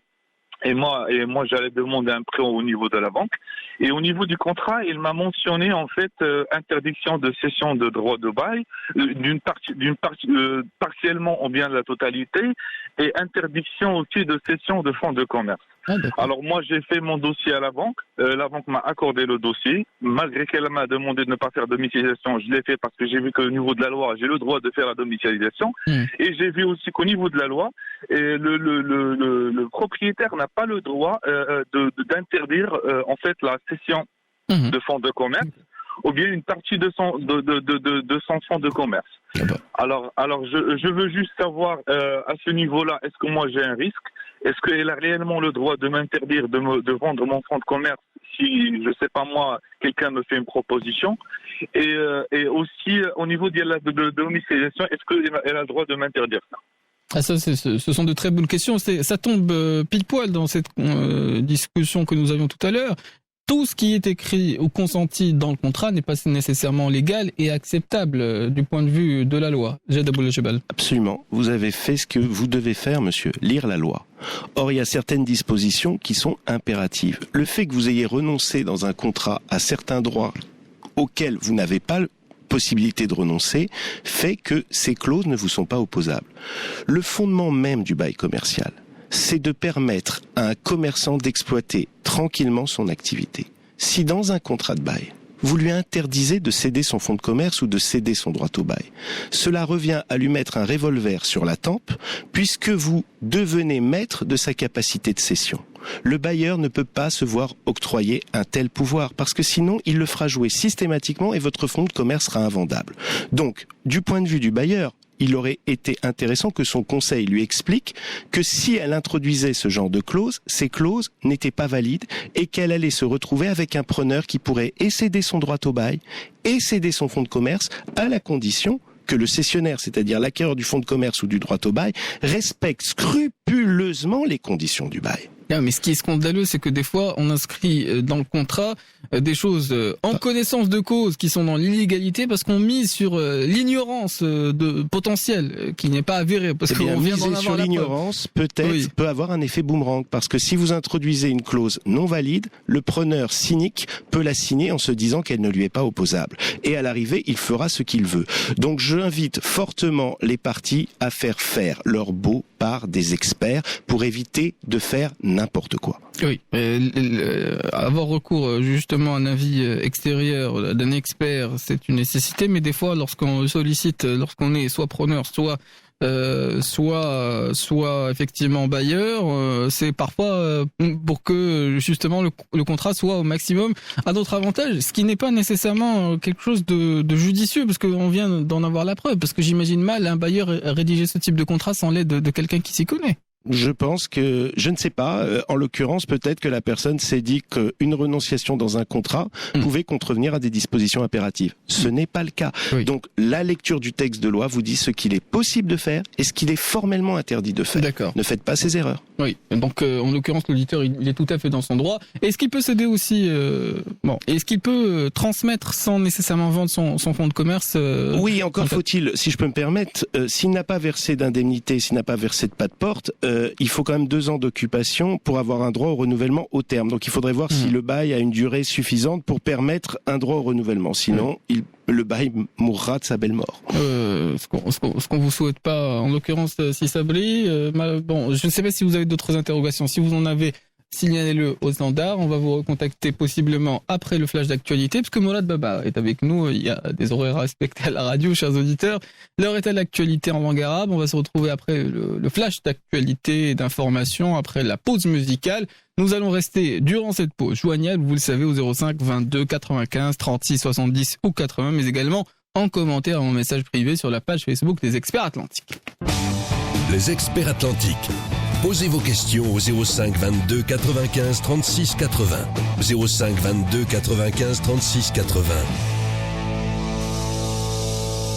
Et moi, j'allais demander un prêt au niveau de la banque. Et au niveau du contrat, il m'a mentionné en fait interdiction de cession de droit de bail, d'une partie partiellement ou bien la totalité, et interdiction aussi de cession de fonds de commerce. Alors moi, j'ai fait mon dossier à la banque. La banque m'a accordé le dossier. Malgré qu'elle m'a demandé de ne pas faire domicilialisation, je l'ai fait parce que j'ai vu qu'au niveau de la loi, j'ai le droit de faire la domicilialisation. Et j'ai vu aussi qu'au niveau de la loi, le propriétaire n'a pas le droit d'interdire en fait la cession de fonds de commerce ou bien une partie de son fonds de commerce. Alors je veux juste savoir à ce niveau-là, est-ce que moi j'ai un risque? Est-ce qu'elle a réellement le droit de m'interdire de vendre mon fonds de commerce si, je sais pas moi, quelqu'un me fait une proposition? Et aussi, au niveau de la domiciliation, est-ce qu'elle a le droit de m'interdire ça? Ah, ça, ce sont de très bonnes questions. Ça tombe pile poil dans cette discussion que nous avions tout à l'heure. Tout ce qui est écrit ou consenti dans le contrat n'est pas nécessairement légal et acceptable du point de vue de la loi. Jad Aboul-Jebal. Absolument. Vous avez fait ce que vous devez faire, monsieur, lire la loi. Or, il y a certaines dispositions qui sont impératives. Le fait que vous ayez renoncé dans un contrat à certains droits auxquels vous n'avez pas possibilité de renoncer fait que ces clauses ne vous sont pas opposables. Le fondement même du bail commercial, c'est de permettre à un commerçant d'exploiter tranquillement son activité. Si dans un contrat de bail, vous lui interdisez de céder son fonds de commerce ou de céder son droit au bail, cela revient à lui mettre un revolver sur la tempe puisque vous devenez maître de sa capacité de cession. Le bailleur ne peut pas se voir octroyer un tel pouvoir parce que sinon il le fera jouer systématiquement et votre fonds de commerce sera invendable. Donc, du point de vue du bailleur, il aurait été intéressant que son conseil lui explique que si elle introduisait ce genre de clauses, ces clauses n'étaient pas valides et qu'elle allait se retrouver avec un preneur qui pourrait et céder son droit au bail et céder son fonds de commerce à la condition que le cessionnaire, c'est-à-dire l'acquéreur du fonds de commerce ou du droit au bail, respecte scrupuleusement les conditions du bail. Non, mais ce qui est scandaleux, c'est que des fois, on inscrit dans le contrat des choses en connaissance de cause qui sont dans l'illégalité parce qu'on mise sur l'ignorance de potentielle qui n'est pas avérée. Parce qu'on vient d'en avoir sur l'ignorance, peut-être, peut avoir un effet boomerang. Parce que si vous introduisez une clause non valide, le preneur cynique peut la signer en se disant qu'elle ne lui est pas opposable. Et à l'arrivée, il fera ce qu'il veut. Donc j'invite fortement les parties à faire leur baux par des experts pour éviter de faire n'importe quoi. Oui, avoir recours justement à un avis extérieur d'un expert, c'est une nécessité, mais des fois, lorsqu'on sollicite, lorsqu'on est soit preneur, soit effectivement bailleur, c'est parfois pour que justement le contrat soit au maximum à d'autres avantages, ce qui n'est pas nécessairement quelque chose de judicieux, parce qu'on vient d'en avoir la preuve, parce que j'imagine mal un bailleur rédiger ce type de contrat sans l'aide de quelqu'un qui s'y connaît. Je pense que, je ne sais pas, en l'occurrence, peut-être que la personne s'est dit qu'une renonciation dans un contrat pouvait contrevenir à des dispositions impératives. Ce n'est pas le cas. Oui. Donc, la lecture du texte de loi vous dit ce qu'il est possible de faire et ce qu'il est formellement interdit de faire. D'accord. Ne faites pas ces erreurs. Oui. Donc, en l'occurrence, l'auditeur, il est tout à fait dans son droit. Est-ce qu'il peut céder aussi, est-ce qu'il peut transmettre sans nécessairement vendre son fonds de commerce? Oui, encore faut-il, si je peux me permettre, s'il n'a pas versé d'indemnité, s'il n'a pas versé de pas de porte, il faut quand même 2 ans d'occupation pour avoir un droit au renouvellement au terme. Donc il faudrait voir si le bail a une durée suffisante pour permettre un droit au renouvellement. Sinon, le bail mourra de sa belle mort. Ce qu'on vous souhaite pas, en l'occurrence, si Sabri. Bon, je ne sais pas si vous avez d'autres interrogations. Si vous en avez, signalez-le au standard. On va vous recontacter possiblement après le flash d'actualité, parce que Mourad Baba est avec nous. Il y a des horaires à respecter à la radio, chers auditeurs. L'heure est à l'actualité en langue arabe. On va se retrouver après le flash d'actualité et d'information, après la pause musicale. Nous allons rester durant cette pause joignable, vous le savez, au 05 22 95 36 70 ou 80, mais également en commentaire, en message privé sur la page Facebook des Experts Atlantiques. Les Experts Atlantiques. Posez vos questions au 05 22 95 36 80. 05 22 95 36 80.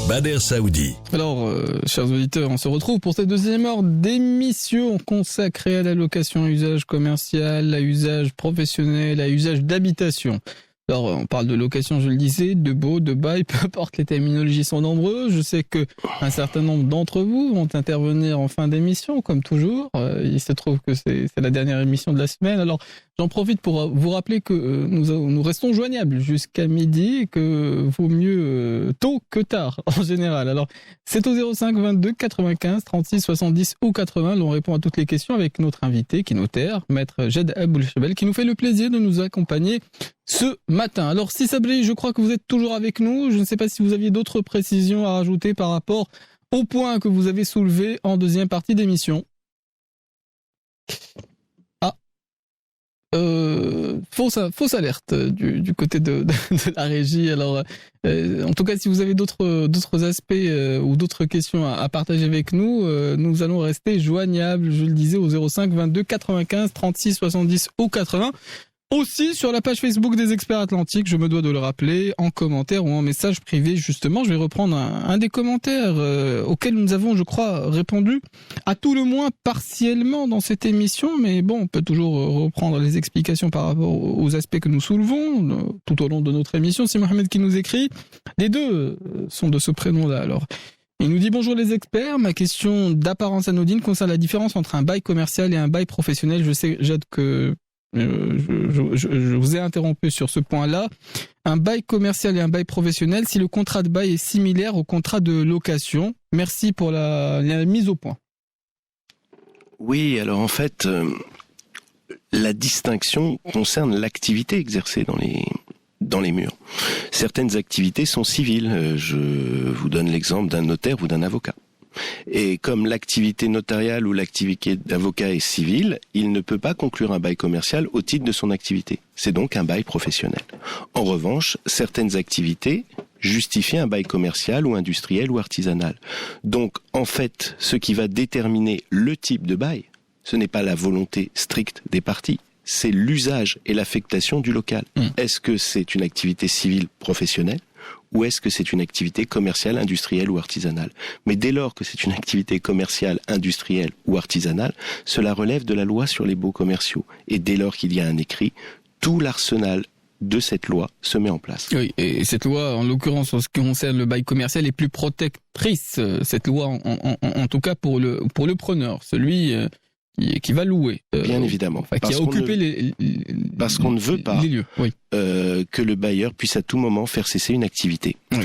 Bader Saoudi. Alors, chers auditeurs, on se retrouve pour cette deuxième heure d'émission consacrée à la location à usage commercial, à usage professionnel, à usage d'habitation. Alors, on parle de location, je le disais, de baux, de bail, peu importe, les terminologies sont nombreuses. Je sais que un certain nombre d'entre vous vont intervenir en fin d'émission, comme toujours. Il se trouve que c'est la dernière émission de la semaine. Alors, j'en profite pour vous rappeler que nous restons joignables jusqu'à midi et que vaut mieux tôt que tard, en général. Alors, c'est au 05 22 95 36 70 ou 80. L'on répond à toutes les questions avec notre invité, qui est notaire, maître Jed Aboulchebel, qui nous fait le plaisir de nous accompagner ce matin. Alors, si Sabri, je crois que vous êtes toujours avec nous. Je ne sais pas si vous aviez d'autres précisions à rajouter par rapport au point que vous avez soulevé en deuxième partie d'émission. Fausse alerte du côté de la régie. Alors, en tout cas, si vous avez d'autres aspects ou d'autres questions à partager avec nous, nous allons rester joignables, je le disais, au 05 22 95 36 70 ou 80. Aussi sur la page Facebook des Experts Atlantiques, je me dois de le rappeler, en commentaire ou en message privé. Justement, je vais reprendre un des commentaires auxquels nous avons, je crois, répondu, à tout le moins partiellement dans cette émission. Mais bon, on peut toujours reprendre les explications par rapport aux aspects que nous soulevons tout au long de notre émission. C'est Mohamed qui nous écrit. Les deux sont de ce prénom-là. Alors, il nous dit « Bonjour les experts, ma question d'apparence anodine concerne la différence entre un bail commercial et un bail professionnel. Je sais, Jade, que... Je vous ai interrompu sur ce point-là. Un bail commercial et un bail professionnel, si le contrat de bail est similaire au contrat de location. Merci pour la mise au point. Oui, alors en fait, la distinction concerne l'activité exercée dans les murs. Certaines activités sont civiles. Je vous donne l'exemple d'un notaire ou d'un avocat. Et comme l'activité notariale ou l'activité d'avocat est civile, il ne peut pas conclure un bail commercial au titre de son activité. C'est donc un bail professionnel. En revanche, certaines activités justifient un bail commercial ou industriel ou artisanal. Donc, en fait, ce qui va déterminer le type de bail, ce n'est pas la volonté stricte des parties, c'est l'usage et l'affectation du local. Est-ce que c'est une activité civile professionnelle ? Ou est-ce que c'est une activité commerciale, industrielle ou artisanale ? Mais dès lors que c'est une activité commerciale, industrielle ou artisanale, cela relève de la loi sur les baux commerciaux. Et dès lors qu'il y a un écrit, tout l'arsenal de cette loi se met en place. Oui, et cette loi, en l'occurrence, en ce qui concerne le bail commercial, est plus protectrice. Cette loi, en tout cas pour le preneur, celui qui va louer. Bien évidemment. Enfin, qui a occupé parce qu'on ne veut pas les lieux, oui. Que le bailleur puisse à tout moment faire cesser une activité. Oui.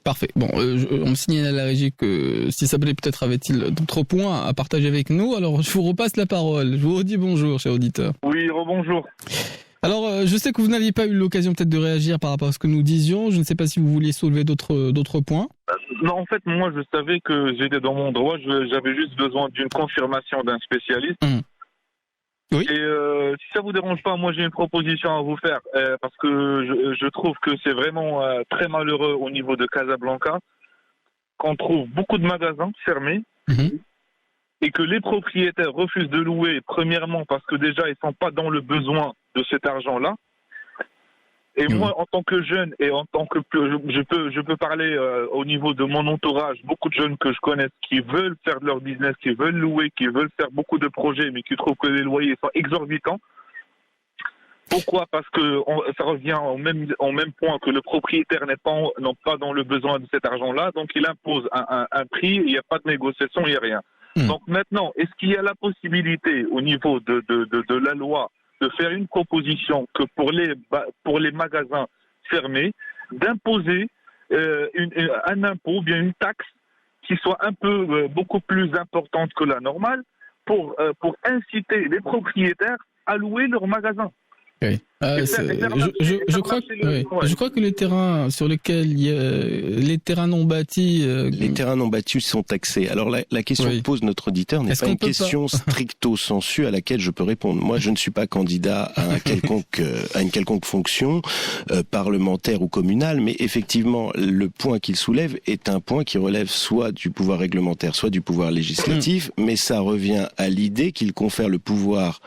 Parfait. Bon, on me signale à la régie que si ça plaît, peut-être avait-il d'autres points à partager avec nous. Alors, je vous repasse la parole. Je vous redis bonjour, cher auditeur. Oui, rebonjour. Alors, je sais que vous n'aviez pas eu l'occasion peut-être de réagir par rapport à ce que nous disions. Je ne sais pas si vous vouliez soulever d'autres points. Non, en fait, moi, je savais que j'étais dans mon droit. J'avais juste besoin d'une confirmation d'un spécialiste. Oui. Et si ça vous dérange pas, moi, j'ai une proposition à vous faire. Parce que je trouve que c'est vraiment très malheureux au niveau de Casablanca qu'on trouve beaucoup de magasins fermés. Et que les propriétaires refusent de louer, premièrement parce que déjà ils sont pas dans le besoin de cet argent-là. Et moi, en tant que jeune et en tant que je peux parler au niveau de mon entourage, beaucoup de jeunes que je connais qui veulent faire de leur business, qui veulent louer, qui veulent faire beaucoup de projets, mais qui trouvent que les loyers sont exorbitants. Pourquoi ? Parce que ça revient au même point que le propriétaire n'est pas dans le besoin de cet argent-là, donc il impose un prix, il n'y a pas de négociation, il n'y a rien. Donc maintenant, est-ce qu'il y a la possibilité au niveau de la loi de faire une proposition que pour les magasins fermés, d'imposer un impôt, bien une taxe qui soit beaucoup plus importante que la normale pour inciter les propriétaires à louer leurs magasins. Oui. Je crois que les terrains sur lesquels les terrains non bâtis, les terrains non bâtis sont taxés. Alors la question que pose notre auditeur n'est pas une question stricto sensu à laquelle je peux répondre. Moi, je ne suis pas candidat à une quelconque fonction parlementaire ou communale, mais effectivement, le point qu'il soulève est un point qui relève soit du pouvoir réglementaire, soit du pouvoir législatif, mais ça revient à l'idée qu'il confère le pouvoir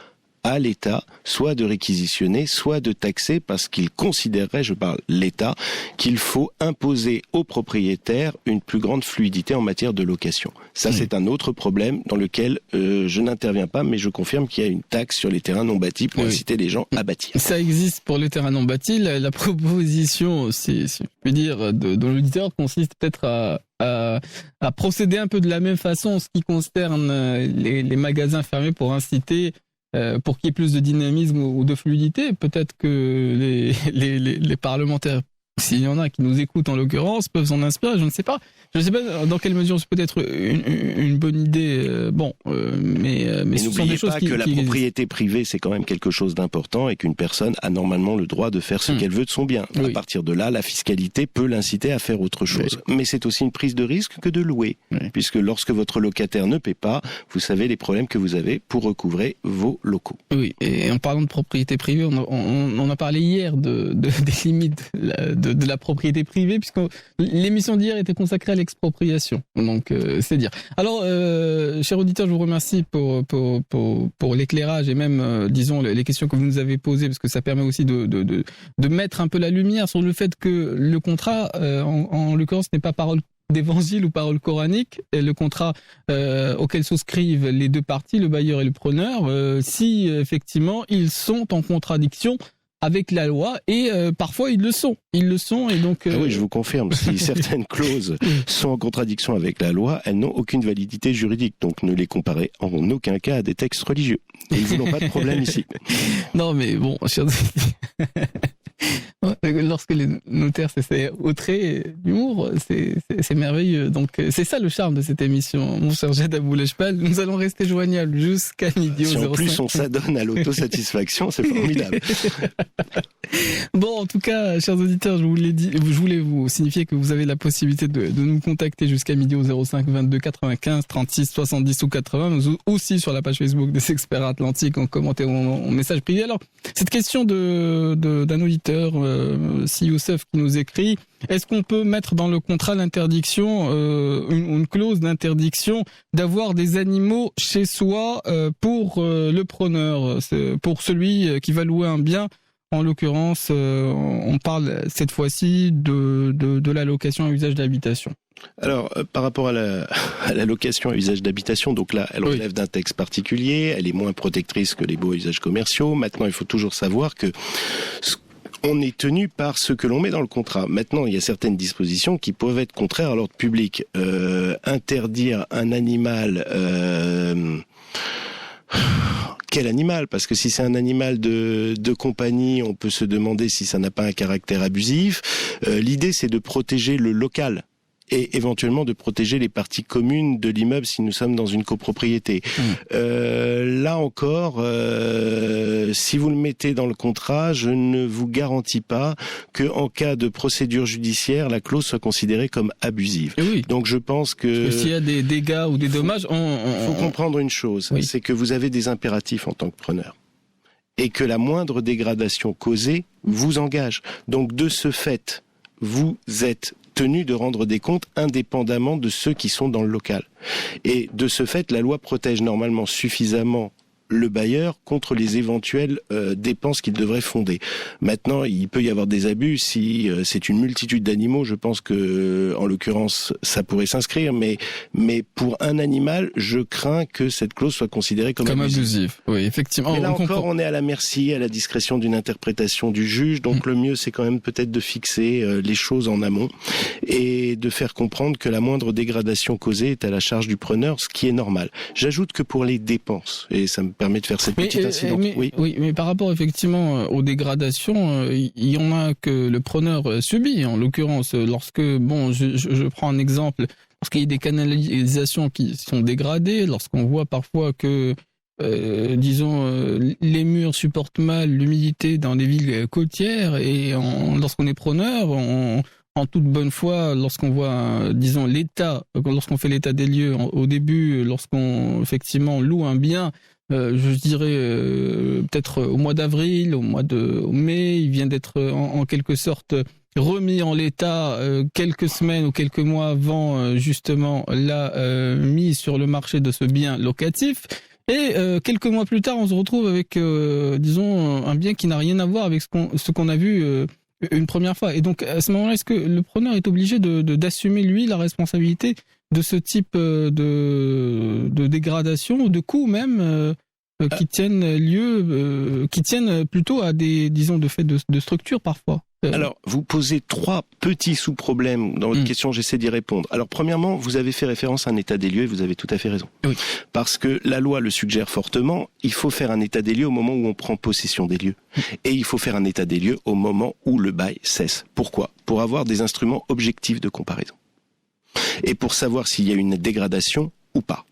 à l'État, soit de réquisitionner, soit de taxer, parce qu'il considérerait, je parle l'État, qu'il faut imposer aux propriétaires une plus grande fluidité en matière de location. Ça, c'est un autre problème dans lequel je n'interviens pas, mais je confirme qu'il y a une taxe sur les terrains non bâtis pour inciter les gens à bâtir. Ça existe pour les terrains non bâtis. La proposition, si je puis dire, de l'auditeur consiste peut-être à procéder un peu de la même façon en ce qui concerne les magasins fermés pour inciter pour qu'il y ait plus de dynamisme ou de fluidité. Peut-être que les parlementaires, s'il y en a qui nous écoutent en l'occurrence, peuvent s'en inspirer, je ne sais pas. Je ne sais pas dans quelle mesure c'est peut-être une bonne idée, mais ce sont des choses qui... N'oubliez pas que la propriété privée, c'est quand même quelque chose d'important et qu'une personne a normalement le droit de faire ce qu'elle veut de son bien. Oui. À partir de là, la fiscalité peut l'inciter à faire autre chose. Oui. Mais c'est aussi une prise de risque que de louer, puisque lorsque votre locataire ne paie pas, vous savez les problèmes que vous avez pour recouvrer vos locaux. Oui, et en parlant de propriété privée, on a parlé hier des limites de la propriété privée, puisque l'émission d'hier était consacrée à l'expropriation. Donc, c'est dire. Alors, cher auditeur, je vous remercie pour l'éclairage et même, disons, les questions que vous nous avez posées, parce que ça permet aussi de mettre un peu la lumière sur le fait que le contrat, en l'occurrence, n'est pas parole d'évangile ou parole coranique. Et le contrat auquel souscrivent les deux parties, le bailleur et le preneur, si effectivement ils sont en contradiction avec la loi, et parfois ils le sont et donc oui, je vous confirme, si certaines clauses sont en contradiction avec la loi, elles n'ont aucune validité juridique, donc ne les comparez en aucun cas à des textes religieux, et ils n'ont pas de problème ici. Non mais bon, lorsque les notaires s'essaient au trait d'humour, c'est merveilleux. Donc c'est ça le charme de cette émission, mon cher Jed Aboulejpal. Nous allons rester joignables jusqu'à midi au 05. Si en plus on s'adonne à l'autosatisfaction, c'est formidable. Bon, en tout cas, chers auditeurs, je voulais vous signifier que vous avez la possibilité de nous contacter jusqu'à midi au 05 22 95 36 70 ou 80, mais aussi sur la page Facebook des Experts Atlantiques en commentaire ou en message privé. Alors, cette question d'un auditeur, si Youssef qui nous écrit, est-ce qu'on peut mettre dans le contrat l'interdiction, une clause d'interdiction d'avoir des animaux chez soi pour le preneur, pour celui qui va louer un bien? En l'occurrence, on parle cette fois-ci de la location à usage d'habitation. Alors, par rapport à la location à usage d'habitation, donc là, elle relève d'un texte particulier, elle est moins protectrice que les baux à usage commerciaux. Maintenant, il faut toujours savoir que on est tenu par ce que l'on met dans le contrat. Maintenant, il y a certaines dispositions qui peuvent être contraires à l'ordre public. Interdire un animal... Quel animal? Parce que si c'est un animal de compagnie, on peut se demander si ça n'a pas un caractère abusif. L'idée, c'est de protéger le local et éventuellement de protéger les parties communes de l'immeuble si nous sommes dans une copropriété. Là encore, si vous le mettez dans le contrat, je ne vous garantis pas que en cas de procédure judiciaire, la clause soit considérée comme abusive. Oui. Donc je pense que s'il y a des dégâts ou des dommages, faut comprendre une chose, c'est que vous avez des impératifs en tant que preneur. Et que la moindre dégradation causée vous engage. Donc de ce fait, vous êtes tenu de rendre des comptes indépendamment de ceux qui sont dans le local. Et de ce fait, la loi protège normalement suffisamment le bailleur contre les éventuelles dépenses qu'il devrait fonder. Maintenant, il peut y avoir des abus si c'est une multitude d'animaux. Je pense que, en l'occurrence, ça pourrait s'inscrire, mais pour un animal, je crains que cette clause soit considérée comme abusive. Oui, effectivement. Mais là encore, on est à la merci, à la discrétion d'une interprétation du juge. Donc le mieux, c'est quand même peut-être de fixer les choses en amont et de faire comprendre que la moindre dégradation causée est à la charge du preneur, ce qui est normal. J'ajoute que pour les dépenses, et ça me permet de faire cette petite incidence. Oui, mais par rapport effectivement aux dégradations, il y en a que le preneur subit. En l'occurrence, lorsque, je prends un exemple, lorsqu'il y a des canalisations qui sont dégradées, lorsqu'on voit parfois que, les murs supportent mal l'humidité dans des villes côtières, et lorsqu'on est preneur, en toute bonne foi, lorsqu'on voit, lorsqu'on fait l'état des lieux au début, lorsqu'on effectivement loue un bien, je dirais peut-être au mois d'avril, au mai, il vient d'être en quelque sorte remis en l'état quelques semaines ou quelques mois avant justement la mise sur le marché de ce bien locatif. Et quelques mois plus tard, on se retrouve avec, un bien qui n'a rien à voir avec ce qu'on a vu une première fois. Et donc, à ce moment-là, est-ce que le preneur est obligé d'assumer, lui, la responsabilité de ce type de dégradation ou de coûts même qui tiennent plutôt à des, de fait de structure parfois? Alors, vous posez 3 petits sous-problèmes dans votre question, j'essaie d'y répondre. Alors, premièrement, vous avez fait référence à un état des lieux et vous avez tout à fait raison. Oui. Parce que la loi le suggère fortement, il faut faire un état des lieux au moment où on prend possession des lieux. Et il faut faire un état des lieux au moment où le bail cesse. Pourquoi ? Pour avoir des instruments objectifs de comparaison. Et pour savoir s'il y a une dégradation ou pas.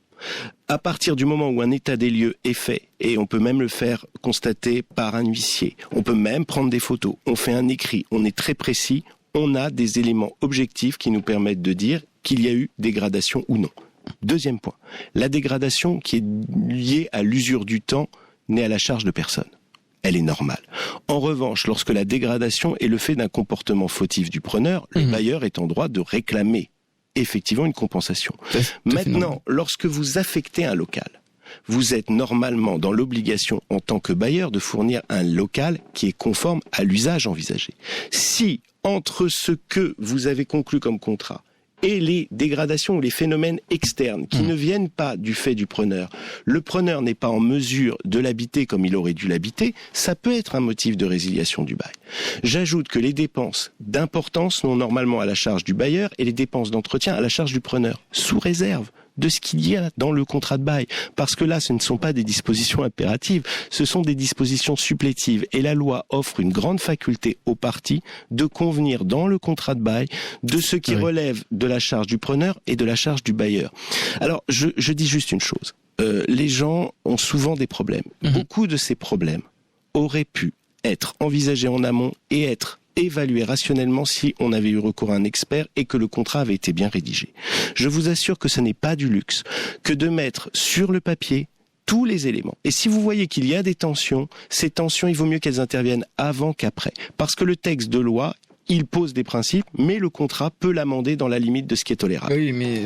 À partir du moment où un état des lieux est fait, et on peut même le faire constater par un huissier, on peut même prendre des photos, on fait un écrit, on est très précis, on a des éléments objectifs qui nous permettent de dire qu'il y a eu dégradation ou non. Deuxième point, la dégradation qui est liée à l'usure du temps n'est à la charge de personne. Elle est normale. En revanche, lorsque la dégradation est le fait d'un comportement fautif du preneur, le bailleur est en droit de réclamer effectivement une compensation. Maintenant, lorsque vous affectez un local, vous êtes normalement dans l'obligation en tant que bailleur de fournir un local qui est conforme à l'usage envisagé. Si, entre ce que vous avez conclu comme contrat et les dégradations ou les phénomènes externes qui ne viennent pas du fait du preneur, le preneur n'est pas en mesure de l'habiter comme il aurait dû l'habiter, ça peut être un motif de résiliation du bail. J'ajoute que les dépenses d'importance sont normalement à la charge du bailleur et les dépenses d'entretien à la charge du preneur, sous réserve de ce qu'il y a dans le contrat de bail. Parce que là, ce ne sont pas des dispositions impératives, ce sont des dispositions supplétives. Et la loi offre une grande faculté aux parties de convenir dans le contrat de bail de ce qui relève de la charge du preneur et de la charge du bailleur. Alors, je dis juste une chose. Les gens ont souvent des problèmes. Beaucoup de ces problèmes auraient pu être envisagés en amont et être évaluer rationnellement si on avait eu recours à un expert et que le contrat avait été bien rédigé. Je vous assure que ce n'est pas du luxe que de mettre sur le papier tous les éléments. Et si vous voyez qu'il y a des tensions, ces tensions, il vaut mieux qu'elles interviennent avant qu'après. Parce que le texte de loi, il pose des principes, mais le contrat peut l'amender dans la limite de ce qui est tolérable. Oui, mais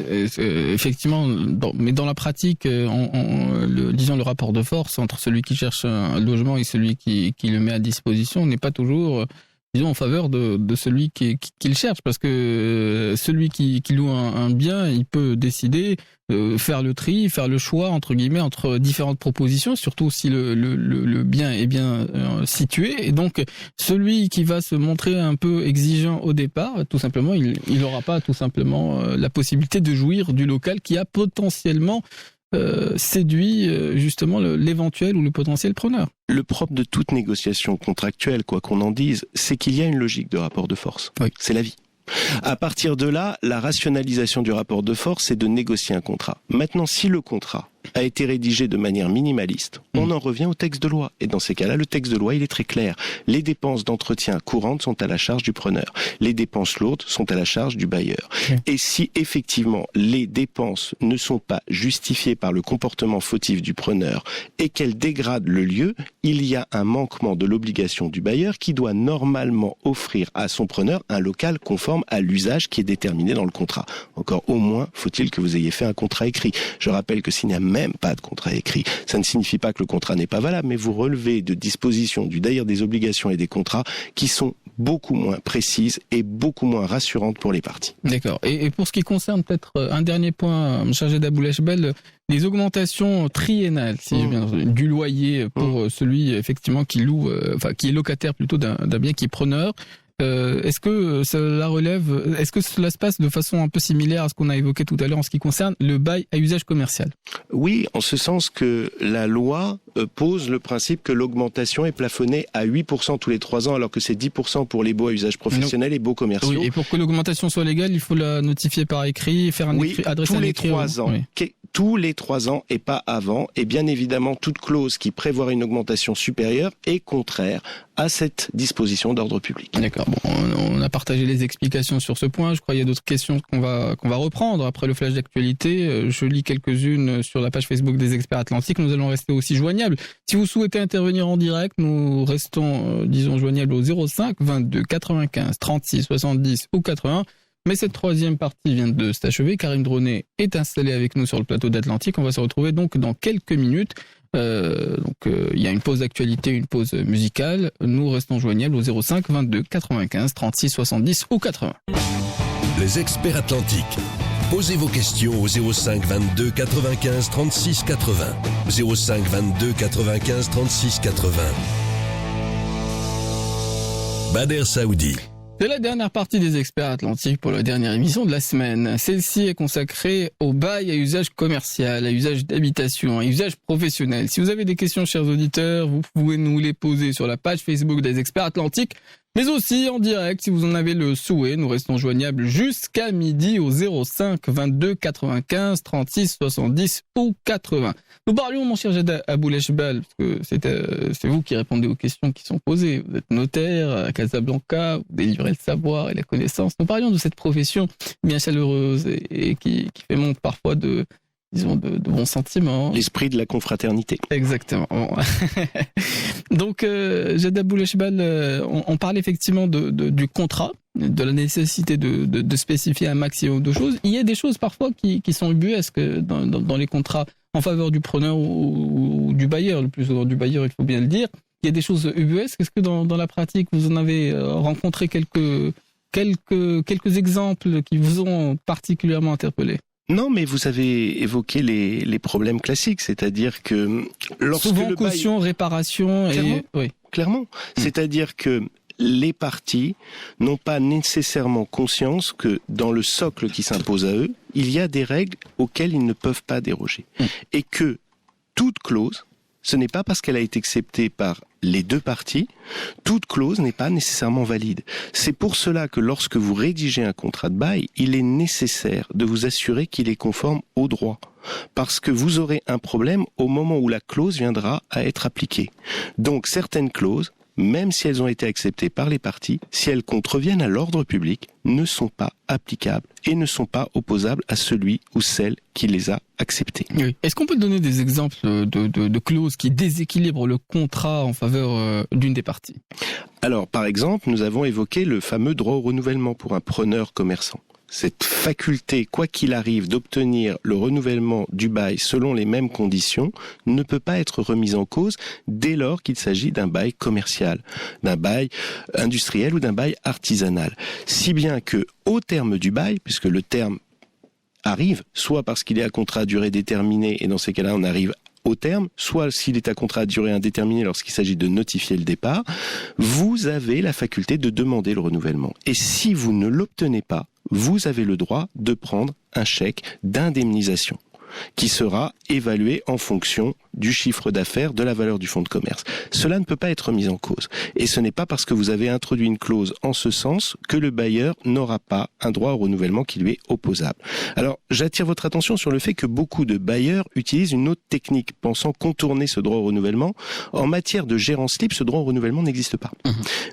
effectivement, dans la pratique, le rapport de force entre celui qui cherche un logement et celui qui le met à disposition n'est pas toujours en faveur de celui qui le cherche, parce que celui qui loue un bien, il peut décider, faire le tri, faire le choix entre guillemets entre différentes propositions, surtout si le bien est bien situé. Et donc celui qui va se montrer un peu exigeant au départ, tout simplement, il n'aura pas tout simplement la possibilité de jouir du local qui a potentiellement séduit justement l'éventuel ou le potentiel preneur. Le propre de toute négociation contractuelle, quoi qu'on en dise, c'est qu'il y a une logique de rapport de force. Oui. C'est la vie. À partir de là, la rationalisation du rapport de force, c'est de négocier un contrat. Maintenant, si le contrat a été rédigé de manière minimaliste, on en revient au texte de loi. Et dans ces cas-là, le texte de loi, il est très clair. Les dépenses d'entretien courantes sont à la charge du preneur. Les dépenses lourdes sont à la charge du bailleur. Et si effectivement les dépenses ne sont pas justifiées par le comportement fautif du preneur et qu'elles dégradent le lieu, il y a un manquement de l'obligation du bailleur qui doit normalement offrir à son preneur un local conforme à l'usage qui est déterminé dans le contrat. Encore au moins, faut-il que vous ayez fait un contrat écrit. Je rappelle que s'il n'y a même même pas de contrat écrit. Ça ne signifie pas que le contrat n'est pas valable, mais vous relevez de dispositions d'ailleurs des obligations et des contrats qui sont beaucoup moins précises et beaucoup moins rassurantes pour les parties. D'accord. Et pour ce qui concerne peut-être un dernier point, chargé d'Aboulachbel, les augmentations triennales, si j'ai bien entendu, du loyer pour celui effectivement qui loue, qui est locataire plutôt d'un bien qui est preneur. Est-ce que cela se passe de façon un peu similaire à ce qu'on a évoqué tout à l'heure en ce qui concerne le bail à usage commercial? Oui, en ce sens que la loi pose le principe que l'augmentation est plafonnée à 8% tous les 3 ans, alors que c'est 10% pour les baux à usage professionnel et baux commerciaux. Oui, et pour que l'augmentation soit légale, il faut la notifier par écrit, faire un écrit, adresser un écrit. Tous les 3 ans. Oui. Tous les 3 ans et pas avant. Et bien évidemment, toute clause qui prévoit une augmentation supérieure est contraire à cette disposition d'ordre public. D'accord. Bon, on a partagé les explications sur ce point. Je crois qu'il y a d'autres questions qu'on va reprendre après le flash d'actualité. Je lis quelques-unes sur la page Facebook des Experts Atlantiques. Nous allons rester aussi joignables. Si vous souhaitez intervenir en direct, nous restons, joignables au 05 22 95 36 70 ou 80. Mais cette troisième partie vient de s'achever. Karim Dronet est installé avec nous sur le plateau d'Atlantique. On va se retrouver donc dans quelques minutes. Il y a une pause d'actualité, une pause musicale. Nous restons joignables au 05 22 95 36 70 ou 80. Les Experts Atlantiques. Posez vos questions au 05 22 95 36 80. 05 22 95 36 80. Bader Saoudi. C'est la dernière partie des Experts Atlantiques pour la dernière émission de la semaine. Celle-ci est consacrée au bail à usage commercial, à usage d'habitation, à usage professionnel. Si vous avez des questions, chers auditeurs, vous pouvez nous les poser sur la page Facebook des Experts Atlantiques, mais aussi en direct si vous en avez le souhait. Nous restons joignables jusqu'à midi au 05 22 95 36 70 ou 80. Nous parlions, mon cher Jad Aboulachbel, parce que c'est vous qui répondez aux questions qui sont posées. Vous êtes notaire à Casablanca, vous délivrez le savoir et la connaissance. Nous parlions de cette profession bien chaleureuse et qui fait montre parfois de bons sentiments. L'esprit de la confraternité. Exactement. Donc, Jad Aboulachbel, on parle effectivement du contrat, de la nécessité de spécifier un maximum de choses. Il y a des choses parfois qui sont ubuesques dans les contrats en faveur du preneur ou du bailleur, le plus souvent du bailleur, il faut bien le dire. Il y a des choses ubuesques. Est-ce que dans la pratique, vous en avez rencontré quelques exemples qui vous ont particulièrement interpellé? Non, mais vous avez évoqué les problèmes classiques, c'est-à-dire que lorsque souvent le caution, réparation, clairement. C'est-à-dire que les parties n'ont pas nécessairement conscience que dans le socle qui s'impose à eux, il y a des règles auxquelles ils ne peuvent pas déroger. Et que toute clause, ce n'est pas parce qu'elle a été acceptée par les deux parties, toute clause n'est pas nécessairement valide. C'est pour cela que lorsque vous rédigez un contrat de bail, il est nécessaire de vous assurer qu'il est conforme au droit. Parce que vous aurez un problème au moment où la clause viendra à être appliquée. Donc certaines clauses, même si elles ont été acceptées par les parties, si elles contreviennent à l'ordre public, ne sont pas applicables et ne sont pas opposables à celui ou celle qui les a acceptées. Oui. Est-ce qu'on peut donner des exemples de clauses qui déséquilibrent le contrat en faveur d'une des parties? Alors, par exemple, nous avons évoqué le fameux droit au renouvellement pour un preneur commerçant. Cette faculté, quoi qu'il arrive, d'obtenir le renouvellement du bail selon les mêmes conditions ne peut pas être remise en cause dès lors qu'il s'agit d'un bail commercial, d'un bail industriel ou d'un bail artisanal. Si bien que, au terme du bail, puisque le terme arrive, soit parce qu'il est à contrat à durée déterminée, et dans ces cas-là on arrive au terme, soit s'il est à contrat à durée indéterminée lorsqu'il s'agit de notifier le départ, vous avez la faculté de demander le renouvellement. Et si vous ne l'obtenez pas, vous avez le droit de prendre un chèque d'indemnisation qui sera évalué en fonction du chiffre d'affaires, de la valeur du fonds de commerce. Cela ne peut pas être mis en cause. Et ce n'est pas parce que vous avez introduit une clause en ce sens que le bailleur n'aura pas un droit au renouvellement qui lui est opposable. Alors, j'attire votre attention sur le fait que beaucoup de bailleurs utilisent une autre technique, pensant contourner ce droit au renouvellement. En matière de gérance libre, ce droit au renouvellement n'existe pas.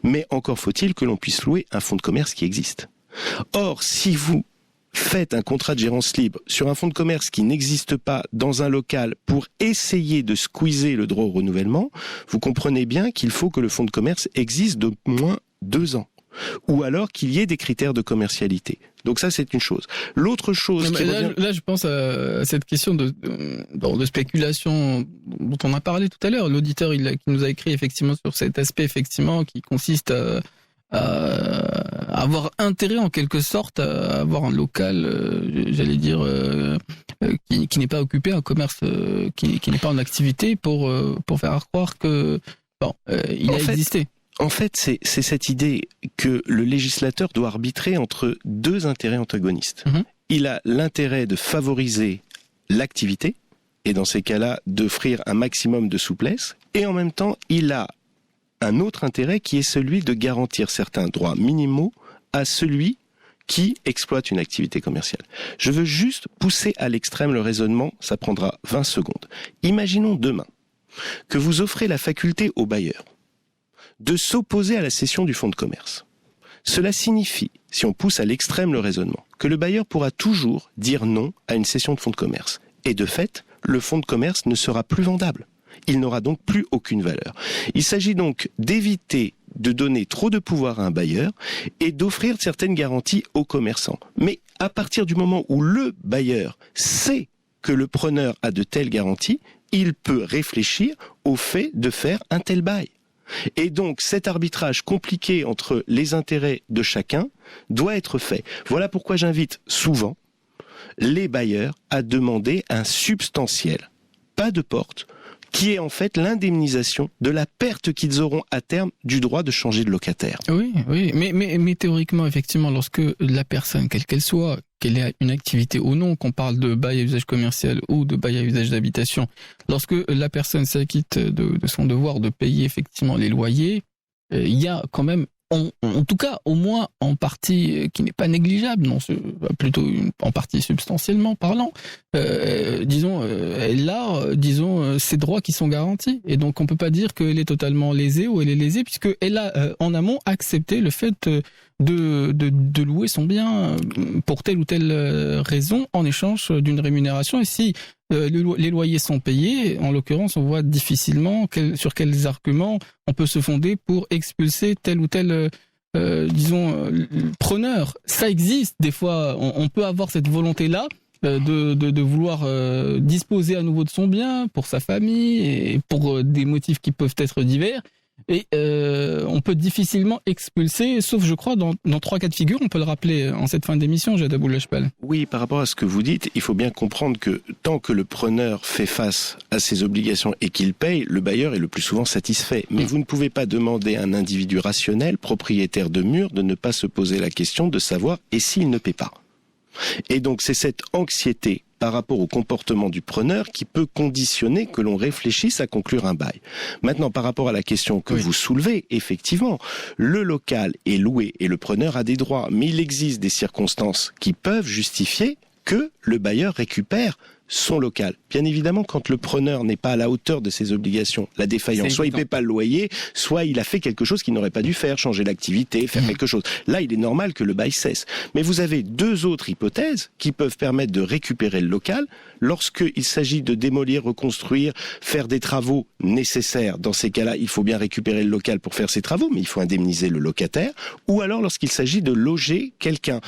Mais encore faut-il que l'on puisse louer un fonds de commerce qui existe. Or, si vous faites un contrat de gérance libre sur un fonds de commerce qui n'existe pas dans un local pour essayer de squeezer le droit au renouvellement, vous comprenez bien qu'il faut que le fonds de commerce existe d'au moins 2 ans. ou alors qu'il y ait des critères de commercialité. Donc ça, c'est une chose. L'autre chose... Là, je pense à cette question de spéculation dont on a parlé tout à l'heure. L'auditeur qui nous a écrit effectivement sur cet aspect, effectivement, qui consiste à avoir intérêt en quelque sorte à avoir un local, qui n'est pas occupé, un commerce qui n'est pas en activité pour faire croire que il a existé. En fait, c'est cette idée que le législateur doit arbitrer entre deux intérêts antagonistes. Il a l'intérêt de favoriser l'activité, et dans ces cas-là, d'offrir un maximum de souplesse, et en même temps, il a un autre intérêt qui est celui de garantir certains droits minimaux à celui qui exploite une activité commerciale. Je veux juste pousser à l'extrême le raisonnement, ça prendra 20 secondes. Imaginons demain que vous offrez la faculté au bailleur de s'opposer à la cession du fonds de commerce. Cela signifie, si on pousse à l'extrême le raisonnement, que le bailleur pourra toujours dire non à une cession de fonds de commerce. Et de fait, le fonds de commerce ne sera plus vendable. Il n'aura donc plus aucune valeur. Il s'agit donc d'éviter de donner trop de pouvoir à un bailleur et d'offrir certaines garanties aux commerçants. Mais à partir du moment où le bailleur sait que le preneur a de telles garanties, il peut réfléchir au fait de faire un tel bail. Et donc cet arbitrage compliqué entre les intérêts de chacun doit être fait. Voilà pourquoi j'invite souvent les bailleurs à demander un substantiel, pas de porte, qui est en fait l'indemnisation de la perte qu'ils auront à terme du droit de changer de locataire. Oui, mais théoriquement, effectivement, lorsque la personne, quelle qu'elle soit, qu'elle ait une activité ou non, qu'on parle de bail à usage commercial ou de bail à usage d'habitation, lorsque la personne s'acquitte de son devoir de payer effectivement les loyers, il y a quand même, en tout cas, au moins en partie qui n'est pas négligeable, non, plutôt en partie substantiellement parlant, elle a, ces droits qui sont garantis. Et donc, on peut pas dire qu'elle est totalement lésée ou elle est lésée, puisqu'elle a, en amont, accepté le fait de louer son bien pour telle ou telle raison en échange d'une rémunération. Et si les loyers sont payés, en l'occurrence, on voit difficilement sur quels arguments on peut se fonder pour expulser tel ou tel preneur. Ça existe, des fois, on peut avoir cette volonté-là de vouloir disposer à nouveau de son bien pour sa famille et pour des motifs qui peuvent être divers. Et on peut difficilement expulser, sauf je crois dans 3 cas de figure, on peut le rappeler en cette fin d'émission, Jad Aboul-Lachpal. Oui, par rapport à ce que vous dites, il faut bien comprendre que tant que le preneur fait face à ses obligations et qu'il paye, le bailleur est le plus souvent satisfait. Mais vous ne pouvez pas demander à un individu rationnel, propriétaire de murs, de ne pas se poser la question de savoir et s'il ne paie pas. Et donc c'est cette anxiété par rapport au comportement du preneur qui peut conditionner que l'on réfléchisse à conclure un bail. Maintenant, par rapport à la question que vous soulevez, effectivement, le local est loué et le preneur a des droits, mais il existe des circonstances qui peuvent justifier que le bailleur récupère son local. Bien évidemment, quand le preneur n'est pas à la hauteur de ses obligations, la défaillance, soit il ne paie pas le loyer, soit il a fait quelque chose qu'il n'aurait pas dû faire, changer d'activité, faire quelque chose. Là, il est normal que le bail cesse. Mais vous avez 2 autres hypothèses qui peuvent permettre de récupérer le local lorsqu'il s'agit de démolir, reconstruire, faire des travaux nécessaires. Dans ces cas-là, il faut bien récupérer le local pour faire ces travaux, mais il faut indemniser le locataire. Ou alors lorsqu'il s'agit de loger quelqu'un,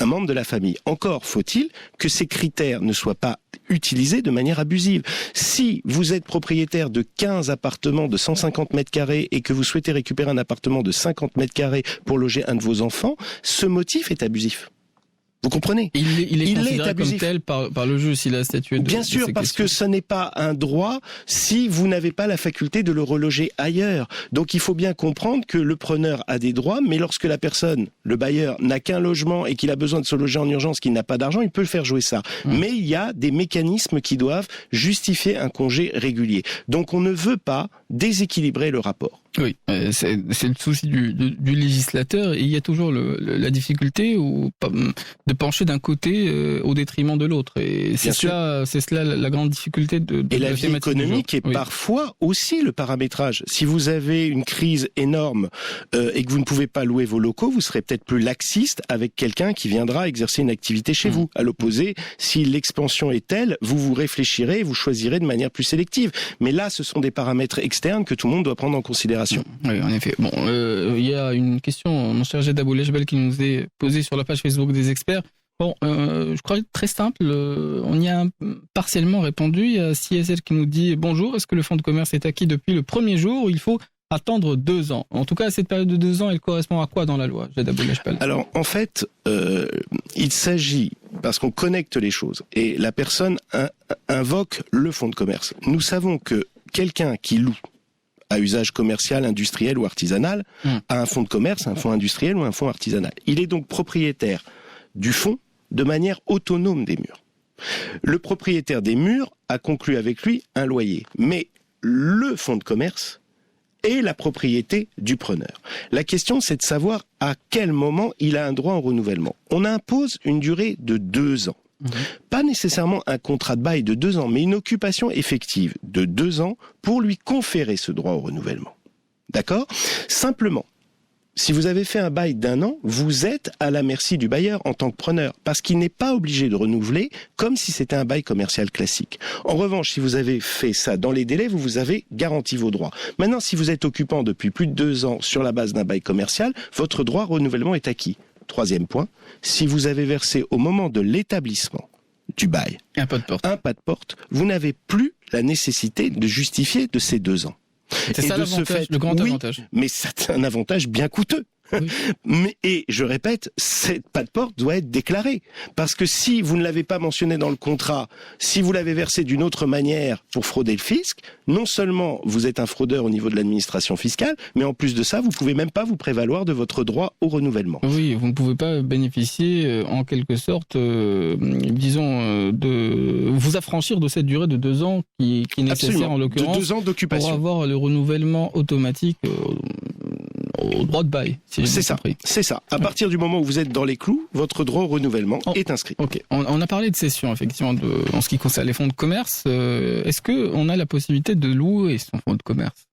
un membre de la famille. Encore faut-il que ces critères ne soient pas utilisés de manière abusive. Si vous êtes propriétaire de 15 appartements de 150 mètres carrés et que vous souhaitez récupérer un appartement de 50 mètres carrés pour loger un de vos enfants, ce motif est abusif. Vous comprenez ? Il est considéré comme tel par le juge s'il a statué de Bien sûr, parce que ce n'est pas un droit si vous n'avez pas la faculté de le reloger ailleurs. Donc il faut bien comprendre que le preneur a des droits, mais lorsque la personne, le bailleur, n'a qu'un logement et qu'il a besoin de se loger en urgence, qu'il n'a pas d'argent, il peut le faire jouer ça. Mais il y a des mécanismes qui doivent justifier un congé régulier. Donc on ne veut pas déséquilibrer le rapport. Oui, c'est le souci du législateur. Et il y a toujours la difficulté de pencher d'un côté au détriment de l'autre. Et c'est cela la grande difficulté de et la vie économique est parfois aussi le paramétrage. Si vous avez une crise énorme et que vous ne pouvez pas louer vos locaux, vous serez peut-être plus laxiste avec quelqu'un qui viendra exercer une activité chez vous. À l'opposé, si l'expansion est telle, vous réfléchirez et vous choisirez de manière plus sélective. Mais là, ce sont des paramètres extérieurs externe que tout le monde doit prendre en considération. Oui, en effet. Bon, il y a une question, mon cher Jedabou Lejbel, qui nous est posée sur la page Facebook des experts. Bon, je crois très simple, on y a partiellement répondu. Il y a CSL qui nous dit « Bonjour, est-ce que le fonds de commerce est acquis depuis le premier jour ou il faut attendre 2 ans ?» En tout cas, cette période de 2 ans, elle correspond à quoi dans la loi, Jedabou Lejbel ? Alors, en fait, il s'agit, parce qu'on connecte les choses, et la personne invoque le fonds de commerce. Nous savons que quelqu'un qui loue à usage commercial, industriel ou artisanal a un fonds de commerce, un fonds industriel ou un fonds artisanal. Il est donc propriétaire du fonds de manière autonome des murs. Le propriétaire des murs a conclu avec lui un loyer, mais le fonds de commerce est la propriété du preneur. La question, c'est de savoir à quel moment il a un droit au renouvellement. On impose une durée de 2 ans. Pas nécessairement un contrat de bail de 2 ans, mais une occupation effective de 2 ans pour lui conférer ce droit au renouvellement. D'accord ? Simplement, si vous avez fait un bail d'1 an, vous êtes à la merci du bailleur en tant que preneur, parce qu'il n'est pas obligé de renouveler comme si c'était un bail commercial classique. En revanche, si vous avez fait ça dans les délais, vous avez garanti vos droits. Maintenant, si vous êtes occupant depuis plus de 2 ans sur la base d'un bail commercial, votre droit au renouvellement est acquis. 3e point, si vous avez versé au moment de l'établissement du bail un pas de porte, vous n'avez plus la nécessité de justifier de ces 2 ans. C'est ça l'avantage, le grand avantage. Mais c'est un avantage bien coûteux. Oui. Et je répète, cette pas de porte doit être déclarée. Parce que si vous ne l'avez pas mentionné dans le contrat, si vous l'avez versé d'une autre manière pour frauder le fisc, non seulement vous êtes un fraudeur au niveau de l'administration fiscale, mais en plus de ça, vous pouvez même pas vous prévaloir de votre droit au renouvellement. Oui, vous ne pouvez pas bénéficier en quelque sorte, de vous affranchir de cette durée de 2 ans qui est nécessaire. Absolument. En l'occurrence. De 2 ans d'occupation. Pour avoir le renouvellement automatique au droit de bail. Si c'est ça. C'est ça. À partir du moment où vous êtes dans les clous, votre droit au renouvellement est inscrit. Ok. On a parlé de cession, effectivement, en ce qui concerne les fonds de commerce. Est-ce que on a la possibilité de louer son fonds de commerce ?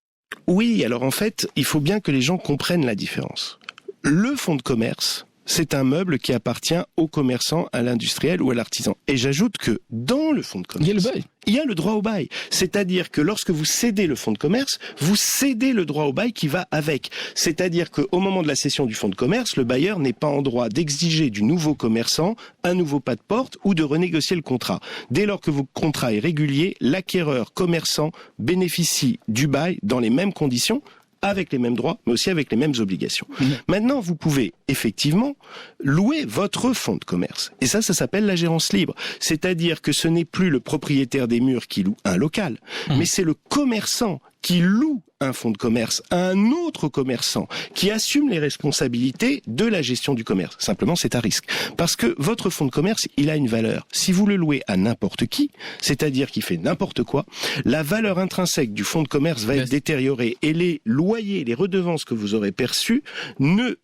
Oui. Alors en fait, il faut bien que les gens comprennent la différence. Le fonds de commerce, c'est un meuble qui appartient au commerçant, à l'industriel ou à l'artisan. Et j'ajoute que dans le fonds de commerce, il y a le bail. Il y a le droit au bail. C'est-à-dire que lorsque vous cédez le fonds de commerce, vous cédez le droit au bail qui va avec. C'est-à-dire qu'au moment de la cession du fonds de commerce, le bailleur n'est pas en droit d'exiger du nouveau commerçant un nouveau pas de porte ou de renégocier le contrat. Dès lors que votre contrat est régulier, l'acquéreur commerçant bénéficie du bail dans les mêmes conditions, avec les mêmes droits, mais aussi avec les mêmes obligations. Maintenant, vous pouvez effectivement louer votre fonds de commerce. Et ça s'appelle la gérance libre. C'est-à-dire que ce n'est plus le propriétaire des murs qui loue un local, mais c'est le commerçant qui loue un fonds de commerce à un autre commerçant qui assume les responsabilités de la gestion du commerce. Simplement, c'est à risque. Parce que votre fonds de commerce, il a une valeur. Si vous le louez à n'importe qui, c'est-à-dire qu'il fait n'importe quoi, la valeur intrinsèque du fonds de commerce va être détériorée et les loyers, les redevances que vous aurez perçus ne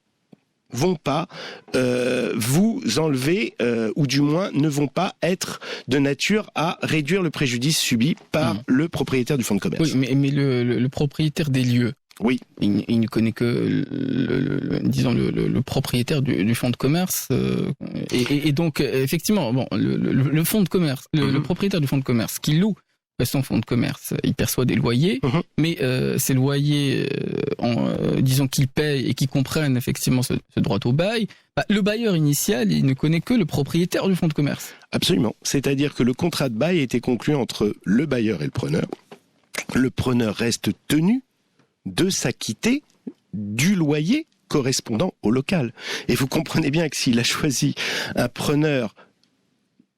vont pas vous enlever ou du moins ne vont pas être de nature à réduire le préjudice subi par le propriétaire du fonds de commerce. Oui, mais le propriétaire des lieux, oui, il ne connaît que le propriétaire du fonds de commerce et donc effectivement bon le fonds de commerce, le propriétaire du fonds de commerce qui loue son fonds de commerce, il perçoit des loyers, mais ces loyers, disons qu'ils payent et qu'ils comprennent effectivement ce droit au bail, le bailleur initial, il ne connaît que le propriétaire du fonds de commerce. Absolument. C'est-à-dire que le contrat de bail a été conclu entre le bailleur et le preneur. Le preneur reste tenu de s'acquitter du loyer correspondant au local. Et vous comprenez bien que s'il a choisi un preneur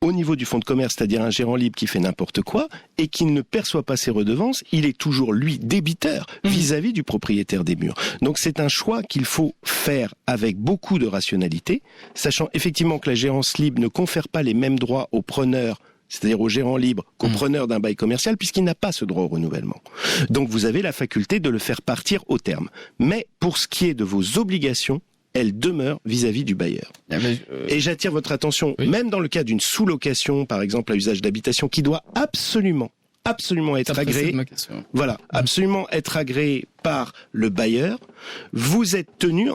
au niveau du fonds de commerce, c'est-à-dire un gérant libre qui fait n'importe quoi et qui ne perçoit pas ses redevances, il est toujours, lui, débiteur vis-à-vis du propriétaire des murs. Donc c'est un choix qu'il faut faire avec beaucoup de rationalité, sachant effectivement que la gérance libre ne confère pas les mêmes droits aux preneurs, c'est-à-dire au gérant libre, qu'au preneur d'un bail commercial, puisqu'il n'a pas ce droit au renouvellement. Donc vous avez la faculté de le faire partir au terme. Mais pour ce qui est de vos obligations, elle demeure vis-à-vis du bailleur. Et j'attire votre attention, même dans le cas d'une sous-location, par exemple à usage d'habitation, qui doit absolument être agréée. Voilà, absolument être agréée par le bailleur. Vous êtes tenu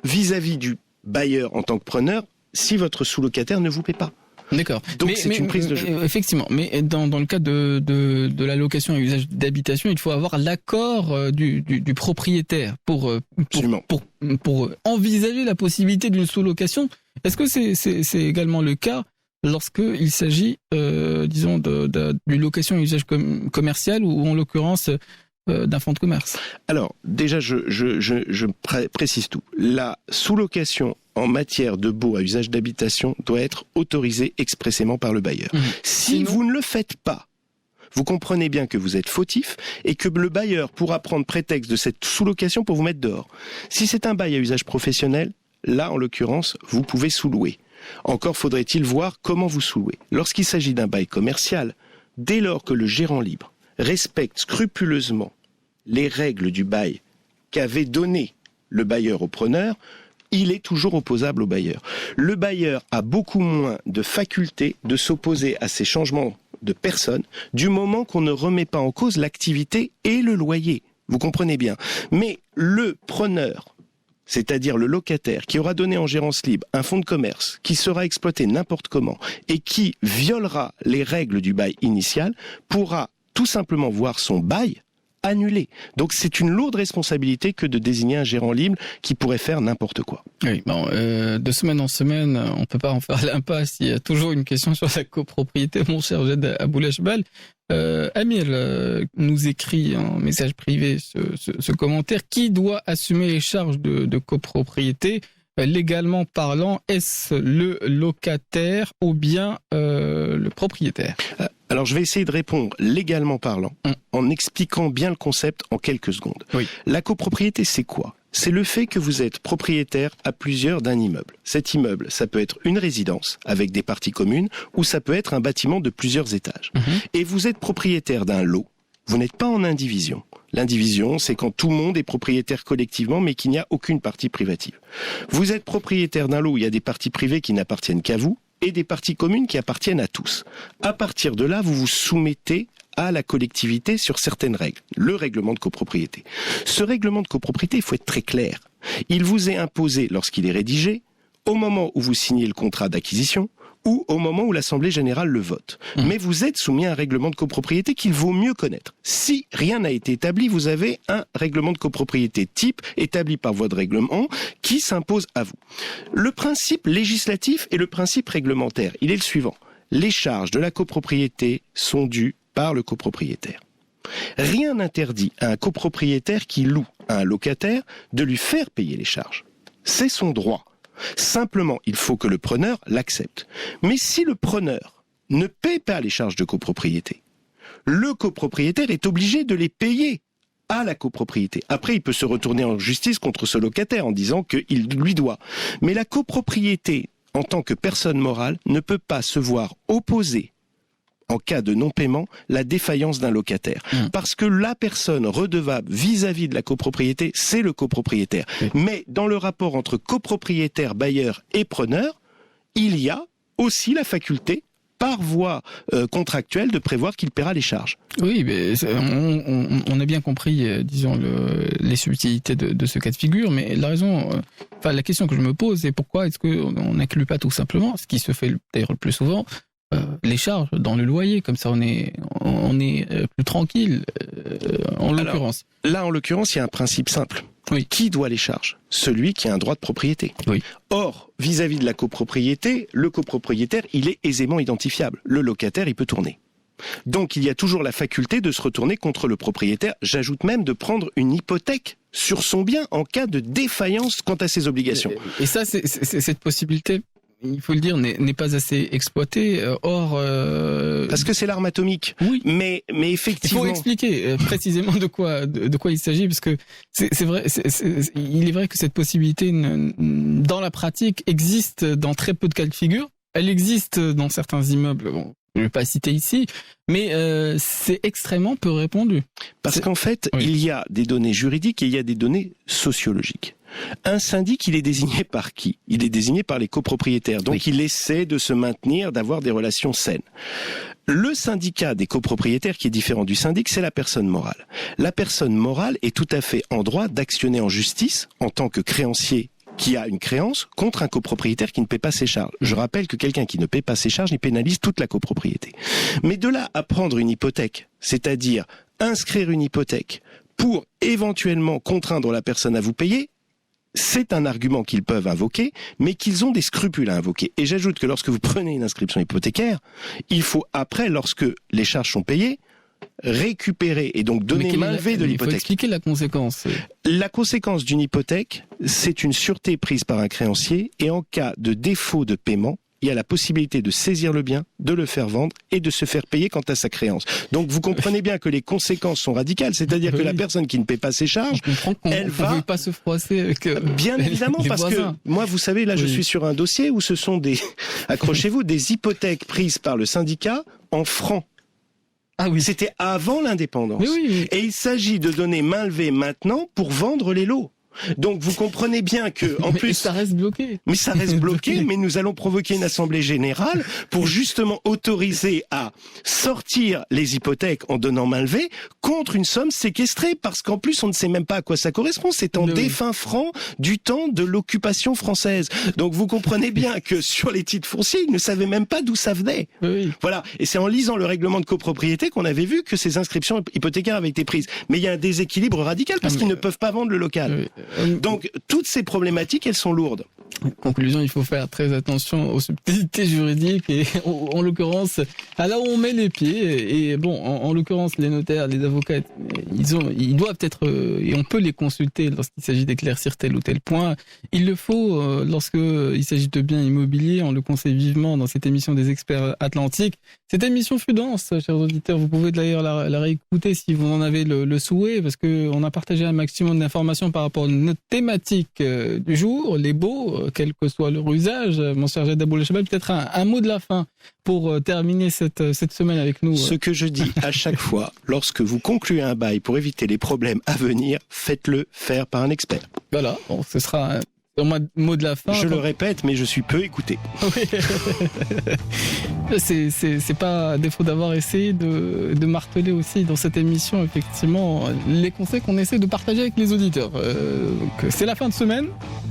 vis-à-vis du bailleur en tant que preneur si votre sous-locataire ne vous paie pas. D'accord. Donc c'est une prise de jeu. Effectivement, mais dans le cas de la location à usage d'habitation, il faut avoir l'accord du propriétaire pour envisager la possibilité d'une sous-location. Est-ce que c'est également le cas lorsqu'il s'agit, disons, d'une location à usage commercial ou en l'occurrence d'un fonds de commerce? Alors, déjà, je précise tout. La sous-location en matière de baux à usage d'habitation doit être autorisée expressément par le bailleur. Si vous ne le faites pas, vous comprenez bien que vous êtes fautif et que le bailleur pourra prendre prétexte de cette sous-location pour vous mettre dehors. Si c'est un bail à usage professionnel, là, en l'occurrence, vous pouvez sous-louer. Encore faudrait-il voir comment vous sous-louez. Lorsqu'il s'agit d'un bail commercial, dès lors que le gérant libre respecte scrupuleusement les règles du bail qu'avait donné le bailleur au preneur, il est toujours opposable au bailleur. Le bailleur a beaucoup moins de facultés de s'opposer à ces changements de personnes du moment qu'on ne remet pas en cause l'activité et le loyer. Vous comprenez bien. Mais le preneur, c'est-à-dire le locataire qui aura donné en gérance libre un fonds de commerce qui sera exploité n'importe comment et qui violera les règles du bail initial, pourra tout simplement voir son bail annulé. Donc c'est une lourde responsabilité que de désigner un gérant libre qui pourrait faire n'importe quoi. Oui, bon, de semaine en semaine, on peut pas en faire l'impasse. Il y a toujours une question sur la copropriété, mon cher Jed Aboulachbal. Amir nous écrit en message privé ce commentaire. Qui doit assumer les charges de copropriété? Légalement parlant, est-ce le locataire ou bien le propriétaire? Alors je vais essayer de répondre légalement parlant en expliquant bien le concept en quelques secondes. Oui. La copropriété, c'est quoi? C'est le fait que vous êtes propriétaire à plusieurs d'un immeuble. Cet immeuble, ça peut être une résidence avec des parties communes ou ça peut être un bâtiment de plusieurs étages. Et vous êtes propriétaire d'un lot. Vous n'êtes pas en indivision. L'indivision, c'est quand tout le monde est propriétaire collectivement, mais qu'il n'y a aucune partie privative. Vous êtes propriétaire d'un lot où il y a des parties privées qui n'appartiennent qu'à vous et des parties communes qui appartiennent à tous. À partir de là, vous vous soumettez à la collectivité sur certaines règles. Le règlement de copropriété. Ce règlement de copropriété, il faut être très clair. Il vous est imposé lorsqu'il est rédigé, au moment où vous signez le contrat d'acquisition, ou au moment où l'Assemblée générale le vote. Mais vous êtes soumis à un règlement de copropriété qu'il vaut mieux connaître. Si rien n'a été établi, vous avez un règlement de copropriété type établi par voie de règlement qui s'impose à vous. Le principe législatif et le principe réglementaire, il est le suivant. Les charges de la copropriété sont dues par le copropriétaire. Rien n'interdit à un copropriétaire qui loue à un locataire de lui faire payer les charges. C'est son droit. Simplement, il faut que le preneur l'accepte. Mais si le preneur ne paie pas les charges de copropriété, le copropriétaire est obligé de les payer à la copropriété. Après, il peut se retourner en justice contre ce locataire en disant qu'il lui doit. Mais la copropriété, en tant que personne morale, ne peut pas se voir opposer en cas de non-paiement, la défaillance d'un locataire. Parce que la personne redevable vis-à-vis de la copropriété, c'est le copropriétaire. Mais dans le rapport entre copropriétaire, bailleur et preneur, il y a aussi la faculté, par voie contractuelle, de prévoir qu'il paiera les charges. Oui, mais on a bien compris, disons, les subtilités de ce cas de figure, mais la question que je me pose, c'est pourquoi est-ce qu'on n'inclut pas tout simplement, ce qui se fait d'ailleurs le plus souvent, les charges dans le loyer, comme ça on est plus tranquille en l'occurrence. Là, en l'occurrence, il y a un principe simple. Oui. Qui doit les charges? Celui qui a un droit de propriété. Oui. Or, vis-à-vis de la copropriété, le copropriétaire, il est aisément identifiable. Le locataire, il peut tourner. Donc, il y a toujours la faculté de se retourner contre le propriétaire. J'ajoute même de prendre une hypothèque sur son bien en cas de défaillance quant à ses obligations. Et ça, c'est cette possibilité, il faut le dire, n'est pas assez exploité. Or, parce que c'est l'arme atomique. Oui. Mais effectivement. Il faut expliquer précisément de quoi il s'agit, parce que c'est vrai. Il est vrai que cette possibilité, dans la pratique, existe dans très peu de cas de figure. Elle existe dans certains immeubles. Bon, je ne vais pas citer ici, mais c'est extrêmement peu répandu. Parce qu'en fait, il y a des données juridiques et il y a des données sociologiques. Un syndic, il est désigné par qui? Il est désigné par les copropriétaires. Donc, il essaie de se maintenir, d'avoir des relations saines. Le syndicat des copropriétaires, qui est différent du syndic, c'est la personne morale. La personne morale est tout à fait en droit d'actionner en justice, en tant que créancier qui a une créance contre un copropriétaire qui ne paie pas ses charges. Je rappelle que quelqu'un qui ne paie pas ses charges, il pénalise toute la copropriété. Mais de là à prendre une hypothèque, c'est-à-dire inscrire une hypothèque pour éventuellement contraindre la personne à vous payer, c'est un argument qu'ils peuvent invoquer, mais qu'ils ont des scrupules à invoquer. Et j'ajoute que lorsque vous prenez une inscription hypothécaire, il faut après, lorsque les charges sont payées, récupérer et donc donner main levée de l'hypothèque. Il faut expliquer la conséquence. La conséquence d'une hypothèque, c'est une sûreté prise par un créancier et en cas de défaut de paiement, il y a la possibilité de saisir le bien, de le faire vendre et de se faire payer quant à sa créance. Donc vous comprenez bien que les conséquences sont radicales, c'est-à-dire que la personne qui ne paie pas ses charges, elle va pas se froisser avec bien évidemment les parce voisins. Que moi vous savez là je suis sur un dossier où ce sont des accrochez-vous des hypothèques prises par le syndicat en francs. Ah oui. C'était avant l'indépendance. Oui. Et il s'agit de donner main levée maintenant pour vendre les lots. Donc vous comprenez bien que en plus ça reste bloqué. Mais ça reste bloqué, mais nous allons provoquer une assemblée générale pour justement autoriser à sortir les hypothèques en donnant main levée contre une somme séquestrée parce qu'en plus on ne sait même pas à quoi ça correspond, c'est en défunts francs du temps de l'occupation française. Donc vous comprenez bien que sur les titres fonciers, ils ne savaient même pas d'où ça venait. Oui. Voilà, et c'est en lisant le règlement de copropriété qu'on avait vu que ces inscriptions hypothécaires avaient été prises. Mais il y a un déséquilibre radical parce qu'ils ne peuvent pas vendre le local. Donc, toutes ces problématiques, elles sont lourdes. Conclusion, il faut faire très attention aux subtilités juridiques et en l'occurrence à là où on met les pieds. Et bon, en l'occurrence, les notaires, les avocats, ils doivent être et on peut les consulter lorsqu'il s'agit d'éclaircir tel ou tel point. Il le faut lorsque il s'agit de biens immobiliers. On le conseille vivement dans cette émission des experts atlantiques. Cette émission fut dense, chers auditeurs. Vous pouvez d'ailleurs la réécouter si vous en avez le souhait, parce que on a partagé un maximum d'informations par rapport à notre thématique du jour, les baux. Quel que soit leur usage. Mon cher Jad Abou-El-Chabab, peut-être un mot de la fin pour terminer cette semaine avec nous. Ce que je dis à chaque fois, lorsque vous concluez un bail pour éviter les problèmes à venir, faites-le faire par un expert. Voilà, bon, ce sera un mot de la fin. Je le répète, mais je suis peu écouté. Oui. C'est pas à défaut d'avoir essayé de marteler aussi dans cette émission, effectivement, les conseils qu'on essaie de partager avec les auditeurs. Donc, c'est la fin de semaine.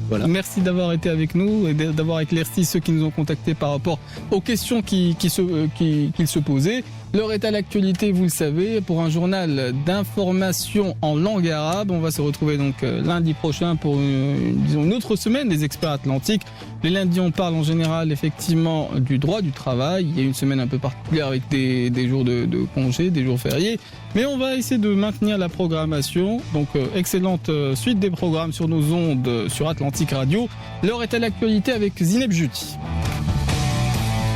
Voilà. Merci d'avoir été avec nous et d'avoir éclairci ceux qui nous ont contactés par rapport aux questions qu'ils se posaient. L'heure est à l'actualité, vous le savez, pour un journal d'information en langue arabe. On va se retrouver donc lundi prochain pour une autre semaine des experts atlantiques. Les lundis, on parle en général effectivement du droit du travail. Il y a une semaine un peu particulière avec des jours de congé, des jours fériés. Mais on va essayer de maintenir la programmation. Donc, excellente suite des programmes sur nos ondes sur Atlantique Radio. L'heure est à l'actualité avec Zineb Juti.